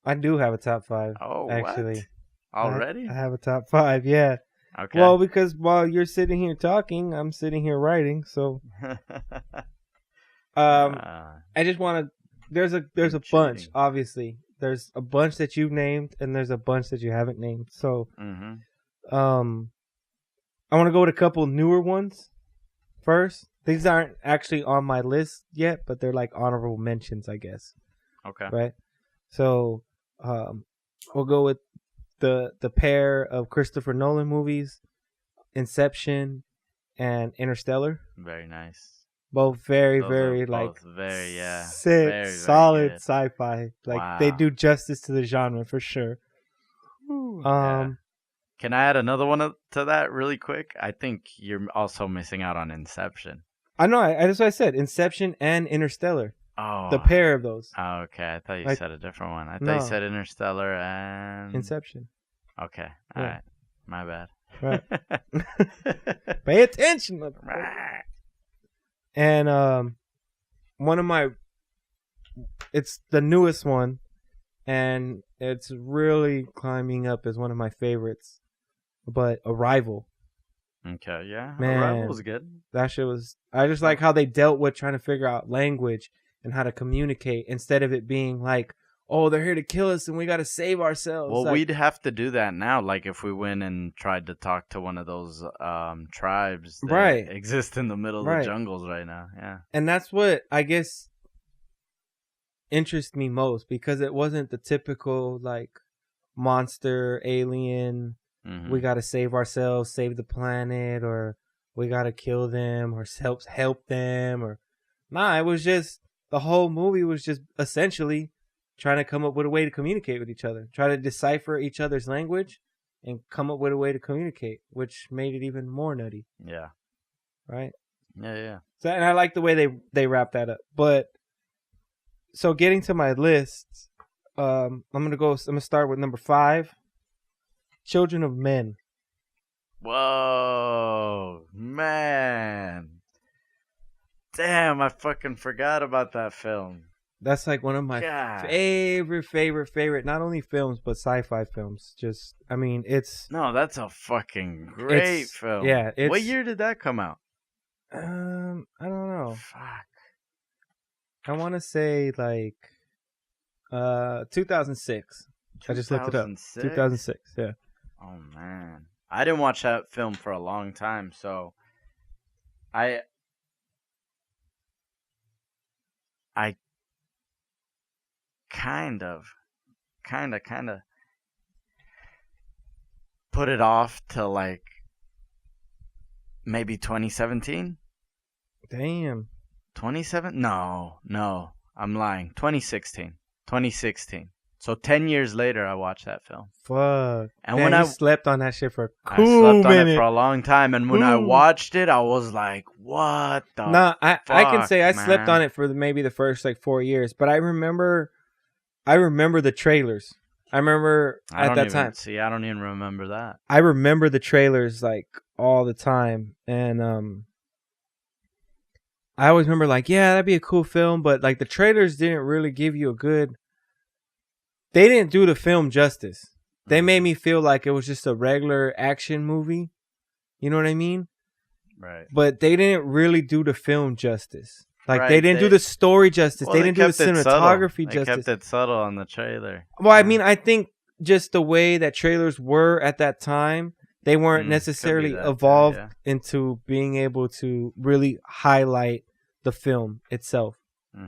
I do have a top 5. Oh, actually. What? Already? I have a top 5, yeah. Okay. Well, because while you're sitting here talking, I'm sitting here writing, so I just want to there's a bunch, obviously. There's a bunch that you've named and there's a bunch that you haven't named. So I want to go with a couple newer ones first. These aren't actually on my list yet, but they're like honorable mentions, I guess. Okay. Right? So we'll go with the pair of Christopher Nolan movies, Inception and Interstellar. Very nice. Both very, Those very are like both very, yeah, sick, very, very solid good. sci-fi. Like Wow. they do justice to the genre for sure. Yeah. Can I add another one to that really quick? I think you're also missing out on Inception. I know. That's what I said. Inception and Interstellar. Oh, The pair of those. Oh, okay. I thought you Like- said a different one. I thought No. you said Interstellar and Inception. Okay, all Yeah. right. My bad. Right. Pay attention. motherfucker. And one of my, it's the newest one, and it's really climbing up as one of my favorites. But Arrival. Okay, yeah. Man. Arrival was good. That shit was. I just like how they dealt with trying to figure out language and how to communicate instead of it being like, oh, they're here to kill us and we got to save ourselves. Well, like, we'd have to do that now. Like if we went and tried to talk to one of those tribes that Right. exist in the middle of Right. the jungles right now. Yeah. and that's what I guess interests me most, because it wasn't the typical like monster alien. Mhm. We got to save ourselves, save the planet, or we got to kill them or help them. Or nah, it was just the whole movie was just essentially trying to come up with a way to communicate with each other, try to decipher each other's language and come up with a way to communicate, which made it even more nutty. Yeah. Right. Yeah. So, and I like the way they wrap that up. But so getting to my list, I'm gonna start with number 5, Children of Men. Whoa, man. Damn, I fucking forgot about that film. That's like one of my God. favorite, not only films, but sci-fi films. Just, I mean, it's... No, that's a fucking great film. Yeah. What year did that come out? I don't know. Fuck. I want to say like 2006. I just looked it up. 2006, yeah. Oh, man. I didn't watch that film for a long time, so I kind of put it off till like maybe 2017. Damn. 27? No, I'm lying. 2016. So 10 years later, I watched that film. Fuck. And man, when I I slept on that shit for a I cool slept on minute. it for a long time, and when I watched it, I was like, "What the?" Nah, I can say I fuck, slept man? on it for maybe the first like 4 years, but I remember the trailers. I remember I at don't that even time. see. I don't even remember that. I remember the trailers like all the time, and I always remember like, yeah, that'd be a cool film, but like the trailers didn't really give you a good. They didn't do the film justice. They made me feel like it was just a regular action movie. You know what I mean? Right. But they didn't really do the film justice. Like Right, they didn't do the story justice. Well, they didn't do the kept it subtle. cinematography They justice. kept it subtle on the trailer. Well, I mean, I think just the way that trailers were at that time, they weren't necessarily evolved into being able to really highlight the film itself.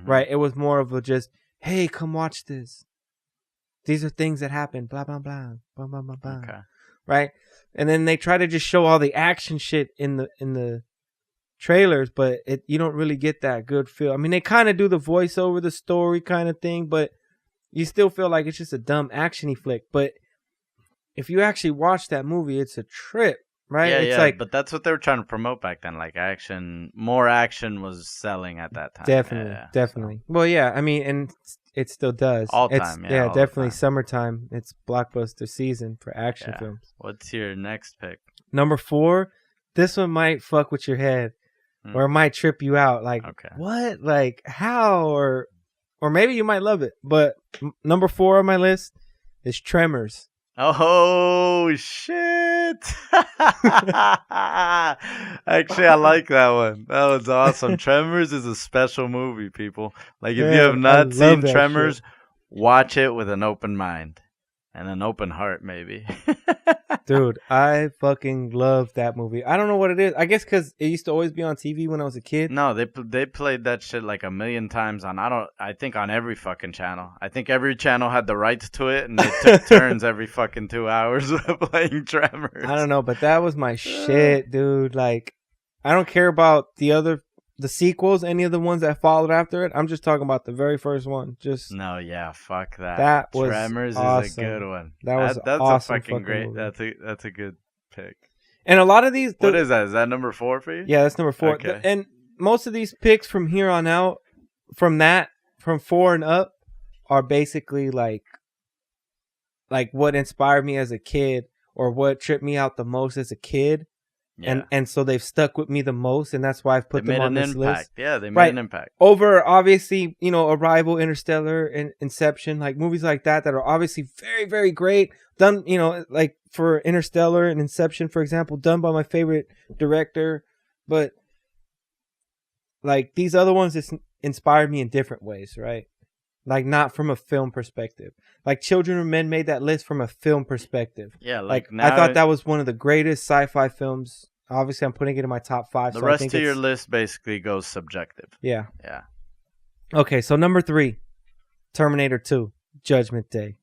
Right? It was more of a just, hey, come watch this. These are things that happen. Blah blah blah. Blah blah blah blah. Okay. Right? And then they try to just show all the action shit in the trailers, but you don't really get that good feel. I mean, they kind of do the voice over the story kind of thing, but you still feel like it's just a dumb action-y flick. But if you actually watch that movie, it's a trip, right? Yeah, it's like, but that's what they were trying to promote back then. Like action, more action was selling at that time. Definitely. So. Well, yeah, I mean, and it still does. All time, yeah. Definitely summertime. It's blockbuster season for action films. What's your next pick? Number 4. This one might fuck with your head, or it might trip you out. Like, what? Like, how? Or maybe you might love it. But number 4 on my list is Tremors. Oh, shit. Actually, I like that one. That was awesome. Tremors is a special movie, people. Like, if you have not seen Tremors, watch it with an open mind. And an open heart, maybe. Dude, I fucking love that movie. I don't know what it is. I guess because it used to always be on TV when I was a kid. No, they played that shit like a million times on. I think on every fucking channel. I think every channel had the rights to it, and they took turns every fucking 2 hours of playing Tremors. I don't know, but that was my shit, dude. Like, I don't care about the sequels, any of the ones that followed after it. I'm just talking about the very first one. No, yeah, fuck that. That was Tremors awesome. is a good one. That's awesome, a fucking great. Movie. That's a good pick. And a lot of these. What is that? Is that number 4 for you? Yeah, that's number 4. Okay. And most of these picks from here on out, from 4 and up, are basically like what inspired me as a kid, or what tripped me out the most as a kid. Yeah. And so they've stuck with me the most, and that's why I've put them on this list. Yeah, they made an impact. Over, obviously, Arrival, Interstellar, and Inception, like movies like that are obviously very, very great. Done, like for Interstellar and Inception, for example, done by my favorite director. But like these other ones just inspired me in different ways, right? Like not from a film perspective. Like Children of Men made that list from a film perspective. Yeah, like I thought that was one of the greatest sci-fi films. Obviously, I'm putting it in my top 5. The rest of your list basically goes subjective. Yeah. Yeah. Okay, so number 3, Terminator 2, Judgment Day.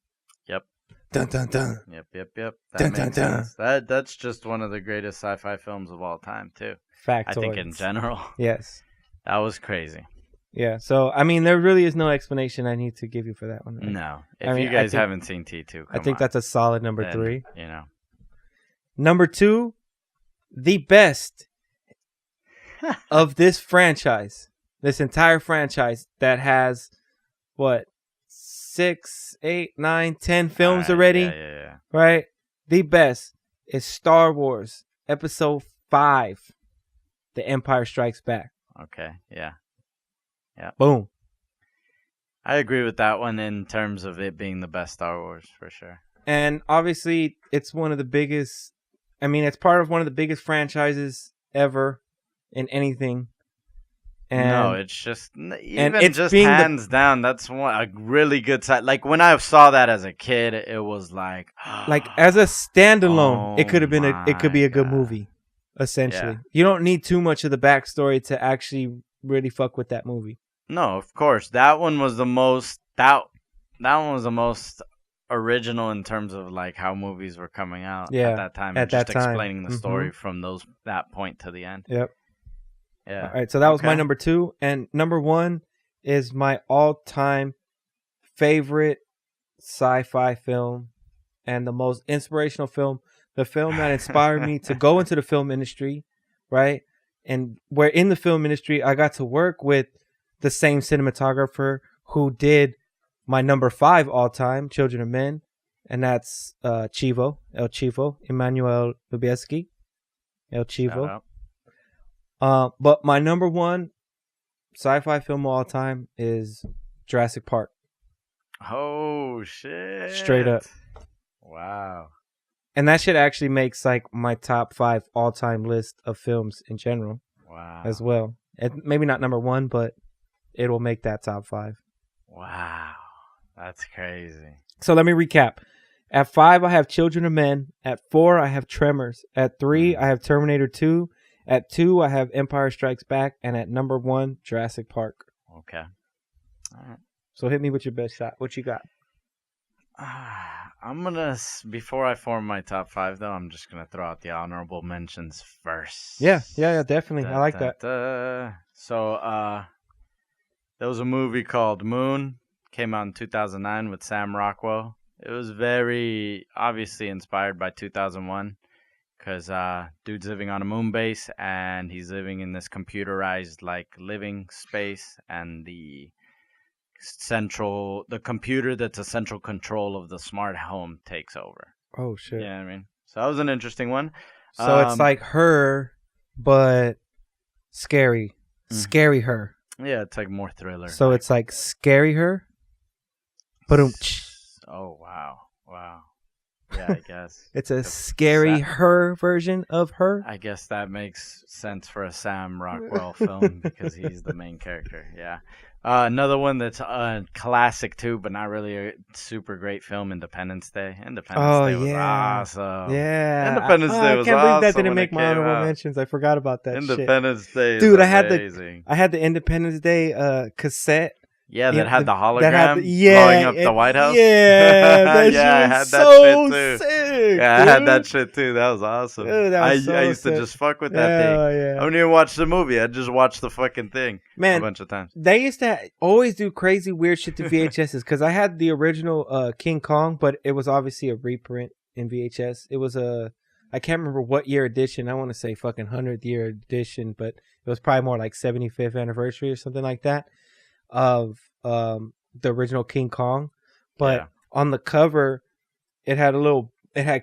Yep. Dun dun dun. Yep. That dun, makes dun, sense. That's just one of the greatest sci-fi films of all time, too. Factoids. I think in general. Yes. That was crazy. Yeah, so, I mean, there really is no explanation I need to give you for that one. Right? No. If you guys haven't seen T2, I think that's a solid number 3. Number 2, the best of this franchise, this entire franchise that has, 6, 8, 9, 10 films already? Yeah. Right? The best is Star Wars Episode 5, The Empire Strikes Back. Okay, yeah. Boom. I agree with that one in terms of it being the best Star Wars, for sure. And obviously, it's one of the biggest... I mean, it's part of one of the biggest franchises ever in anything. And, no, it's just... Even just hands down, that's a really good side. Like, when I saw that as a kid, it was like... like, as a standalone, it could have been it could be a good movie, essentially. Yeah. You don't need too much of the backstory to actually really fuck with that movie. No, of course. That one was the most... That one was the most original in terms of like how movies were coming out at that time. At that time. Explaining the story from that point to the end. Yep. Yeah. All right, so that was my number 2. And number 1 is my all-time favorite sci-fi film and the most inspirational film. The film that inspired me to go into the film industry, right? And where in the film industry, I got to work with the same cinematographer who did my number 5 all-time, Children of Men. and that's Chivo, El Chivo, Emmanuel Lubezki, El Chivo. But my number one sci-fi film of all time is Jurassic Park. Oh shit! Straight up. Wow. And that shit actually makes like my top 5 all-time list of films in general. Wow. As well. Maybe not number 1, but it'll make that top 5. Wow. That's crazy. So let me recap. At 5, I have Children of Men. At 4, I have Tremors. At 3, I have Terminator 2. At 2, I have Empire Strikes Back. And at number 1, Jurassic Park. Okay. All right. So hit me with your best shot. What you got? I'm going to, before I form my top 5, though, I'm just going to throw out the honorable mentions first. Yeah, definitely. I like that. So, there was a movie called Moon. Came out in 2009 with Sam Rockwell. It was very obviously inspired by 2001 because dude's living on a moon base and he's living in this computerized like living space, and the computer that's a central control of the smart home takes over. Oh shit. Yeah, I mean, so that was an interesting one. So it's like Her, but scary. Scary Her. Yeah, it's like more thriller. So it's like Scary Her. Boom. Oh wow. Yeah, I guess it's a Scary Her version of Her. I guess that makes sense for a Sam Rockwell film because he's the main character. Yeah. Another one that's a classic too, but not really a super great film, Independence Day. Independence Day was awesome. Yeah. Independence Day was awesome. I can't believe that didn't make my honorable mentions. I forgot about that Independence Day is dude, amazing. I had the Independence Day cassette. Yeah, that had the hologram blowing up the White House. Yeah, that shit I had that shit too. Sick, yeah, I had that shit too. That was awesome. Dude, I used to just fuck with that thing. Yeah. I wouldn't even watch the movie. I'd just watch the fucking thing a bunch of times. They used to always do crazy weird shit to VHSs because I had the original King Kong, but it was obviously a reprint in VHS. It was I can't remember what year edition. I want to say fucking 100th year edition, but it was probably more like 75th anniversary or something like that of the original King Kong. But on the cover it had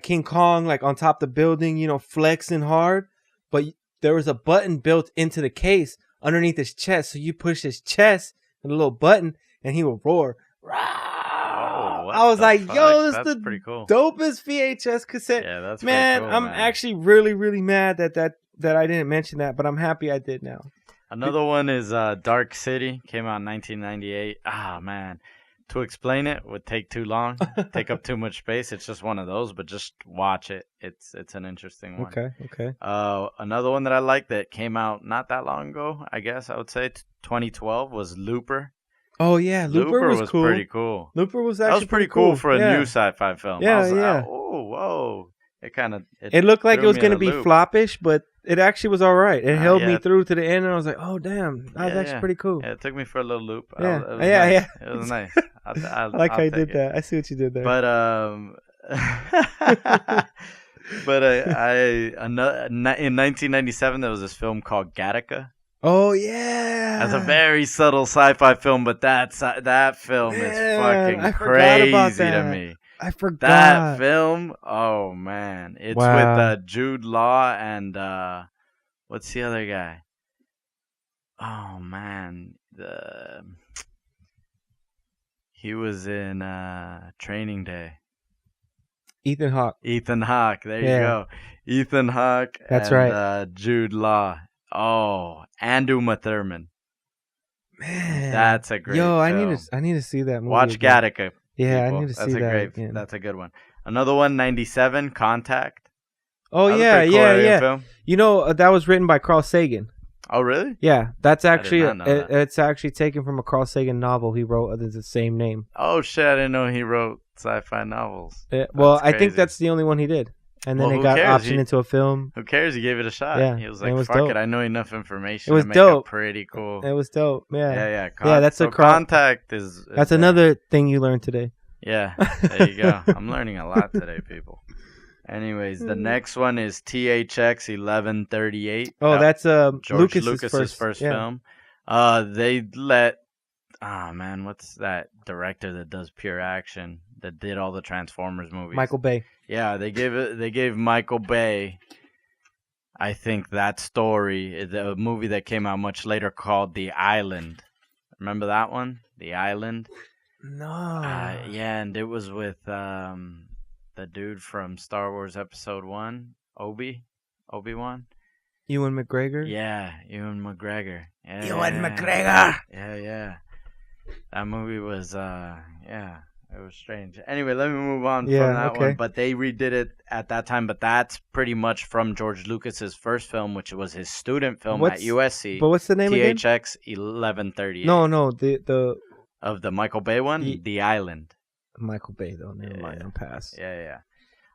King Kong like on top of the building, you know, flexing hard, but there was a button built into the case underneath his chest, so you push his chest and a little button and he will roar. I was like, yo, this is the pretty cool. Dopest VHS cassette. Yeah, that's man, pretty cool, I'm actually really, really mad that I didn't mention that, but I'm happy I did now. Another one is Dark City. Came out in 1998. Ah, man. To explain it would take too long, take up too much space. It's just one of those, but just watch it. It's an interesting one. Okay. Another one that I like that came out not that long ago, I guess I would say 2012 was Looper. Oh yeah, Looper was cool. Pretty cool. Looper was actually pretty cool for a new sci-fi film. Yeah. Oh, whoa. It looked like it was going to be floppish, but it actually was all right. It held me through to the end, and I was like, oh, damn. That was actually pretty cool. Yeah, it took me for a little loop. Yeah. It was nice. I like how you did that. I see what you did there. But, in 1997, there was this film called Gattaca. Oh, yeah. That's a very subtle sci-fi film, but that film is fucking crazy to me. I forgot. That film, oh man. It's with Jude Law and what's the other guy? Oh man. He was in Training Day. Ethan Hawke. There you go. Ethan Hawke. That's right. Jude Law. Oh, and Uma Thurman. Man. That's a great film. I need to see that movie. Watch Gattaca. Yeah, people. I need to see that. That's a good one. Another one, 97, Contact. Oh, yeah. Film. You know, that was written by Carl Sagan. Oh, really? Yeah, that's actually it's actually taken from a Carl Sagan novel he wrote under the same name. Oh shit! I didn't know he wrote sci-fi novels. Well, I think that's the only one he did, and then it got optioned into a film. Who cares? He gave it a shot. Yeah, he was like, "Fuck it, I know enough information." It was to make dope. it pretty cool. It was dope. Yeah. That's Contact is that's another thing you learned today. Yeah, there you go. I'm learning a lot today, people. Anyways, the next one is THX 1138. Oh, that's George Lucas's first film. They let man, what's that director that does pure action that did all the Transformers movies? Michael Bay. Yeah, they gave Michael Bay, I think, that story, the movie that came out much later called The Island. Remember that one? The Island? No. Yeah, and it was with the dude from Star Wars Episode 1, Obi-Wan. Ewan McGregor. Yeah, Ewan McGregor. Yeah, Ewan yeah, McGregor. Yeah. That movie was, it was strange. Anyway, let me move on from that one. But they redid it at that time. But that's pretty much from George Lucas's first film, which was his student film at USC. But what's the name again? THX 1138. No, the of the Michael Bay one, The Island. Michael Bay though. Never mind, I'm past. Yeah.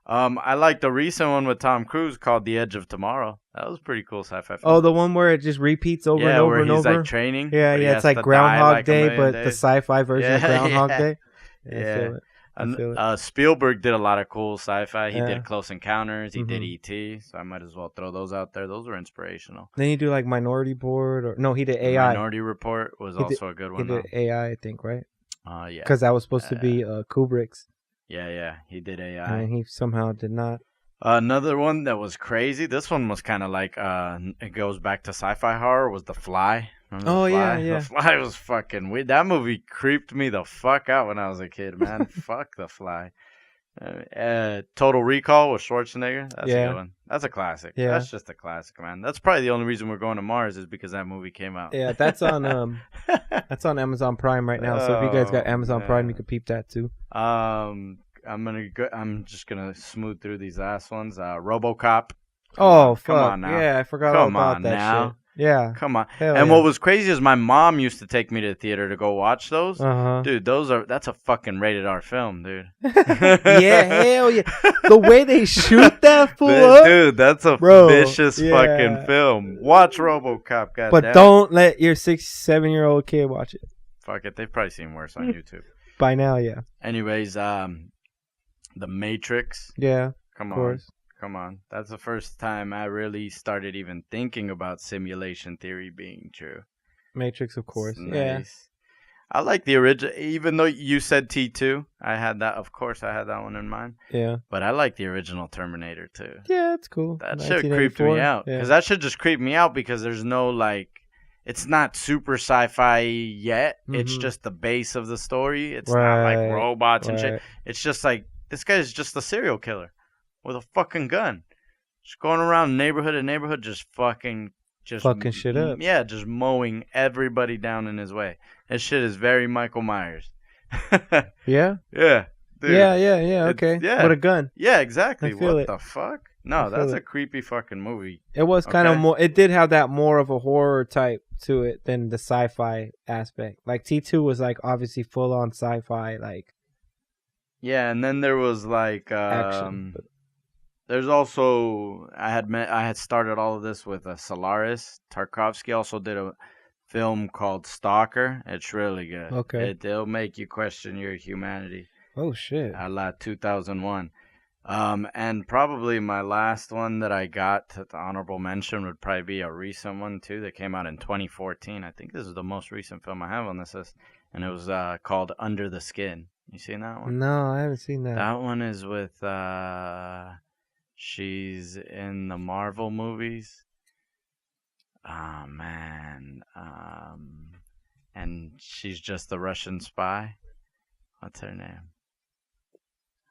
I like the recent one with Tom Cruise called The Edge of Tomorrow. That was pretty cool sci-fi film. Oh, the one where it just repeats over and over and over? Yeah, where he's like training. Yeah, it's like Groundhog Day, but the sci-fi version of Groundhog Day. Yeah. I feel it. Spielberg did a lot of cool sci-fi. He did Close Encounters. He did E.T., so I might as well throw those out there. Those were inspirational. Then you do like Minority Board, or no, he did AI. Minority Report was also a good one. He did AI, I think, right? Yeah. Because that was supposed to be Kubrick's. Yeah, he did AI. And he somehow did not. Another one that was crazy. This one was kind of like, it goes back to sci-fi horror, was The Fly. Remember The Fly? Yeah. The Fly was fucking weird. That movie creeped me the fuck out when I was a kid, man. Fuck The Fly. Total Recall with Schwarzenegger. That's a good one. That's a classic. Yeah. That's just a classic, man. That's probably the only reason we're going to Mars is because that movie came out. Yeah, that's on that's on Amazon Prime right now. So if you guys got Amazon Prime, you could peep that too. I'm just gonna smooth through these last ones. RoboCop. Fuck. Come on now. Yeah, I forgot all about that shit. Yeah. Come on. What was crazy is my mom used to take me to the theater to go watch those. Dude, that's a fucking rated R film, dude. Yeah, hell yeah. The way they shoot that fool up. Dude, that's a vicious fucking film. Watch RoboCop, goddamn. But don't let your 6-7-year-old kid watch it. Fuck it. They've probably seen worse on YouTube. By now, yeah. Anyways, The Matrix. Yeah, Come of on. course. Come on. That's the first time I really started even thinking about simulation theory being true. Matrix, of course. Nice. Yeah. I like the original, even though you said T2. I had that, of course, I had that one in mind. Yeah. But I like the original Terminator too. Yeah, it's cool. That shit creeped me out. Because that shit just creeped me out because there's no, like, it's not super sci-fi yet. Mm-hmm. It's just the base of the story. It's not like robots and shit. It's just like, this guy's just a serial killer with a fucking gun. Just going around neighborhood to neighborhood, just fucking shit up. Yeah, just mowing everybody down in his way. This shit is very Michael Myers. Yeah? Yeah. Dude. Yeah. Okay. Yeah. With a gun. Yeah, exactly. What the fuck? No, that's a creepy fucking movie. It was kind of more. It did have that more of a horror type to it than the sci-fi aspect. Like T2 was like obviously full on sci-fi, like. Yeah, and then there was like action. There's also I had started all of this with Solaris. Tarkovsky also did a film called Stalker. It's really good. Okay. It'll make you question your humanity. Oh shit. A la 2001. And probably my last one that I got to the honorable mention would probably be a recent one too that came out in 2014. I think this is the most recent film I have on this list, and it was called Under the Skin. You seen that one? No, I haven't seen that. That one is with she's in the Marvel movies. Oh man. And she's just the Russian spy. What's her name?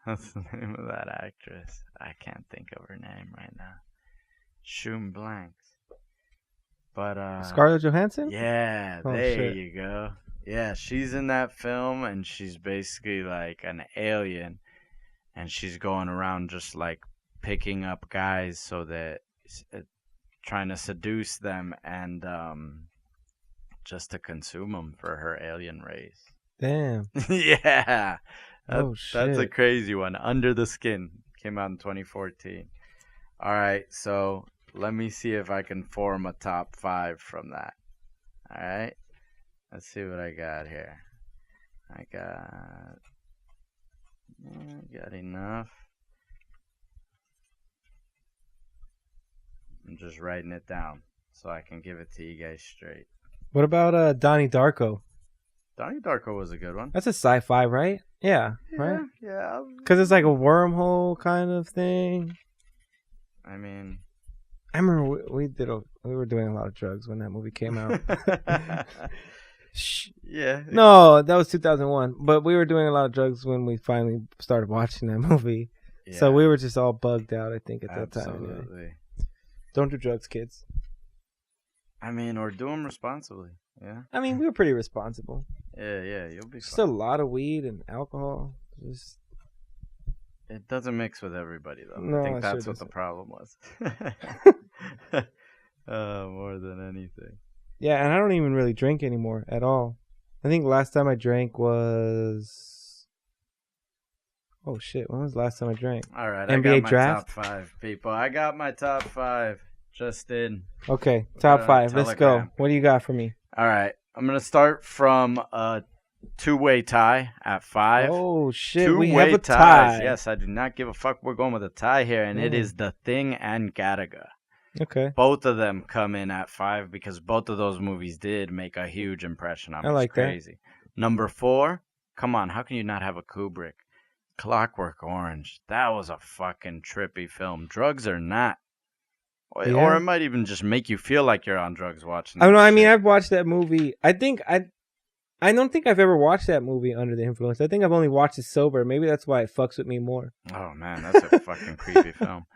What's the name of that actress? I can't think of her name right now. Shoom blanks. But Scarlett Johansson? Yeah, there you go. Yeah, she's in that film, and she's basically like an alien, and she's going around just like picking up guys so that trying to seduce them and just to consume them for her alien race. Damn. Yeah. Shit. That's a crazy one. Under the Skin came out in 2014. All right, so let me see if I can form a top 5 from that. All right. Let's see what I got here. I got enough. I'm just writing it down so I can give it to you guys straight. What about Donnie Darko? Donnie Darko was a good one. That's a sci-fi, right? Yeah, right? Yeah. Because it's like a wormhole kind of thing. I mean... I remember we were doing a lot of drugs when that movie came out. Yeah. No, that was 2001. But we were doing a lot of drugs when we finally started watching that movie. Yeah. So we were just all bugged out, I think, at that time. Anyway. Don't do drugs, kids. I mean, or do them responsibly. Yeah. I mean, we were pretty responsible. Yeah, you'll be fine. Just a lot of weed and alcohol. It doesn't mix with everybody, though. No, I think that's what the problem was. More than anything. Yeah, and I don't even really drink anymore at all. I think last time I drank was... Oh, shit. When was the last time I drank? All right, NBA I got my draft? top 5, people. I got my top 5 just in. Okay, top 5. Let's go. What do you got for me? All right, I'm going to start from a two-way tie at 5. Oh, shit. Two-way we have a ties. tie. Yes, I do not give a fuck. We're going with a tie here, and it is The Thing and Gattaca. Okay. Both of them come in at 5 because both of those movies did make a huge impression on me. I like crazy. That. Number 4, come on, how can you not have a Kubrick? Clockwork Orange. That was a fucking trippy film. Drugs or not. Yeah. Or it might even just make you feel like you're on drugs watching I don't know. I mean, I've watched that movie. I don't think I've ever watched that movie under the influence. I think I've only watched it sober. Maybe that's why it fucks with me more. Oh, man, that's a fucking creepy film.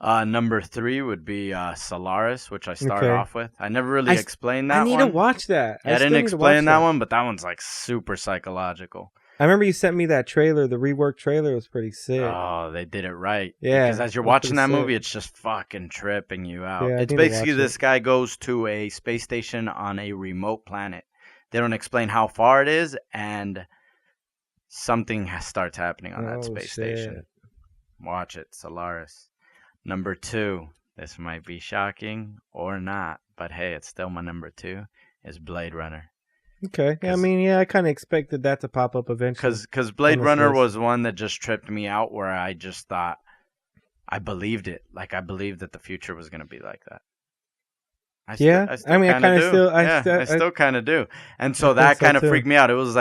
Number 3 would be Solaris, which I started off with. I never really explained that one. I need to watch that. I didn't explain that one, but that one's like super psychological. I remember you sent me that trailer. The reworked trailer was pretty sick. Oh, they did it right. Yeah. Because as you're watching that movie, it's just fucking tripping you out. Yeah, it's basically this guy goes to a space station on a remote planet. They don't explain how far it is, and something starts happening on that space station. Watch it, Solaris. Number 2, this might be shocking or not, but hey, it's still my number 2, is Blade Runner. Okay. I mean, I kind of expected that to pop up eventually. Because Blade Runner was one that just tripped me out where I just thought, I believed it. Like, I believed that the future was going to be like that. I still kind of do. And so that kind of freaked me out. It was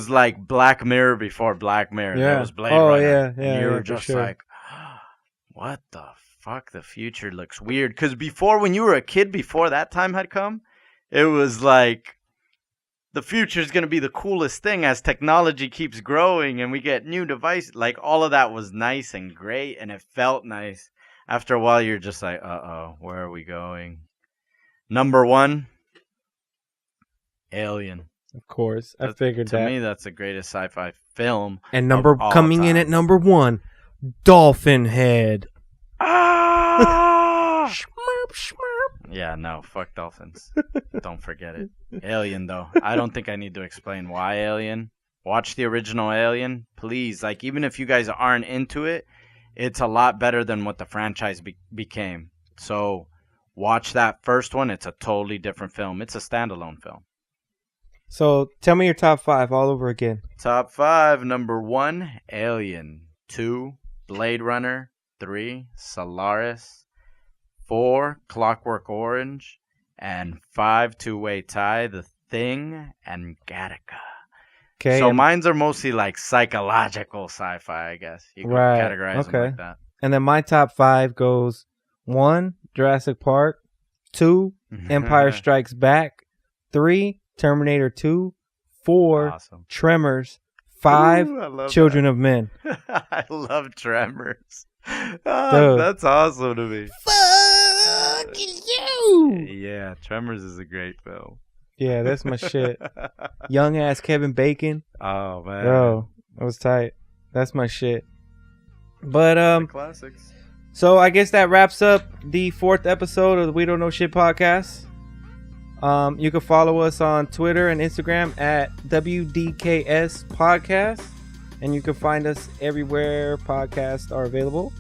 like Black Mirror before Black Mirror. Yeah. That was Blade Runner. Yeah. And you were just like, what the fuck? The future looks weird. Because before, when you were a kid, before that time had come, it was like, the future is going to be the coolest thing as technology keeps growing and we get new devices. Like, all of that was nice and great, and it felt nice. After a while, you're just like, uh-oh, where are we going? Number 1, Alien. Of course. I figured that. To me, that's the greatest sci-fi film. And coming in at number 1, Dolphin Head. Ah! Yeah, no, fuck dolphins. Don't forget it. Alien, though. I don't think I need to explain why Alien. Watch the original Alien, please. Like, even if you guys aren't into it, it's a lot better than what the franchise became. So, watch that first one. It's a totally different film. It's a standalone film. So, tell me your top 5 all over again. Top 5, number 1, Alien. 2, Blade Runner. 3, Solaris. 4, Clockwork Orange, and 5, two-way tie, The Thing, and Gattaca. Okay. So mine's are mostly like psychological sci-fi, I guess. You could categorize them like that. And then my top 5 goes 1, Jurassic Park, 2, Empire Strikes Back, 3, Terminator 2, 4, Tremors, 5, Children of Men. I love Tremors. Oh, that's awesome to me. Fuck you! Yeah, Tremors is a great film. Yeah, that's my shit. Young ass Kevin Bacon. Oh man, bro, that was tight. That's my shit. But the classics. So I guess that wraps up the 4th episode of the We Don't Know Shit podcast. You can follow us on Twitter and Instagram at WDKS Podcast. And you can find us everywhere podcasts are available.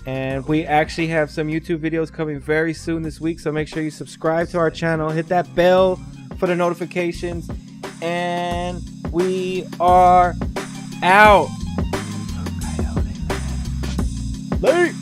And we actually have some YouTube videos coming very soon this week. So make sure you subscribe to our channel. Hit that bell for the notifications. And we are out. Late.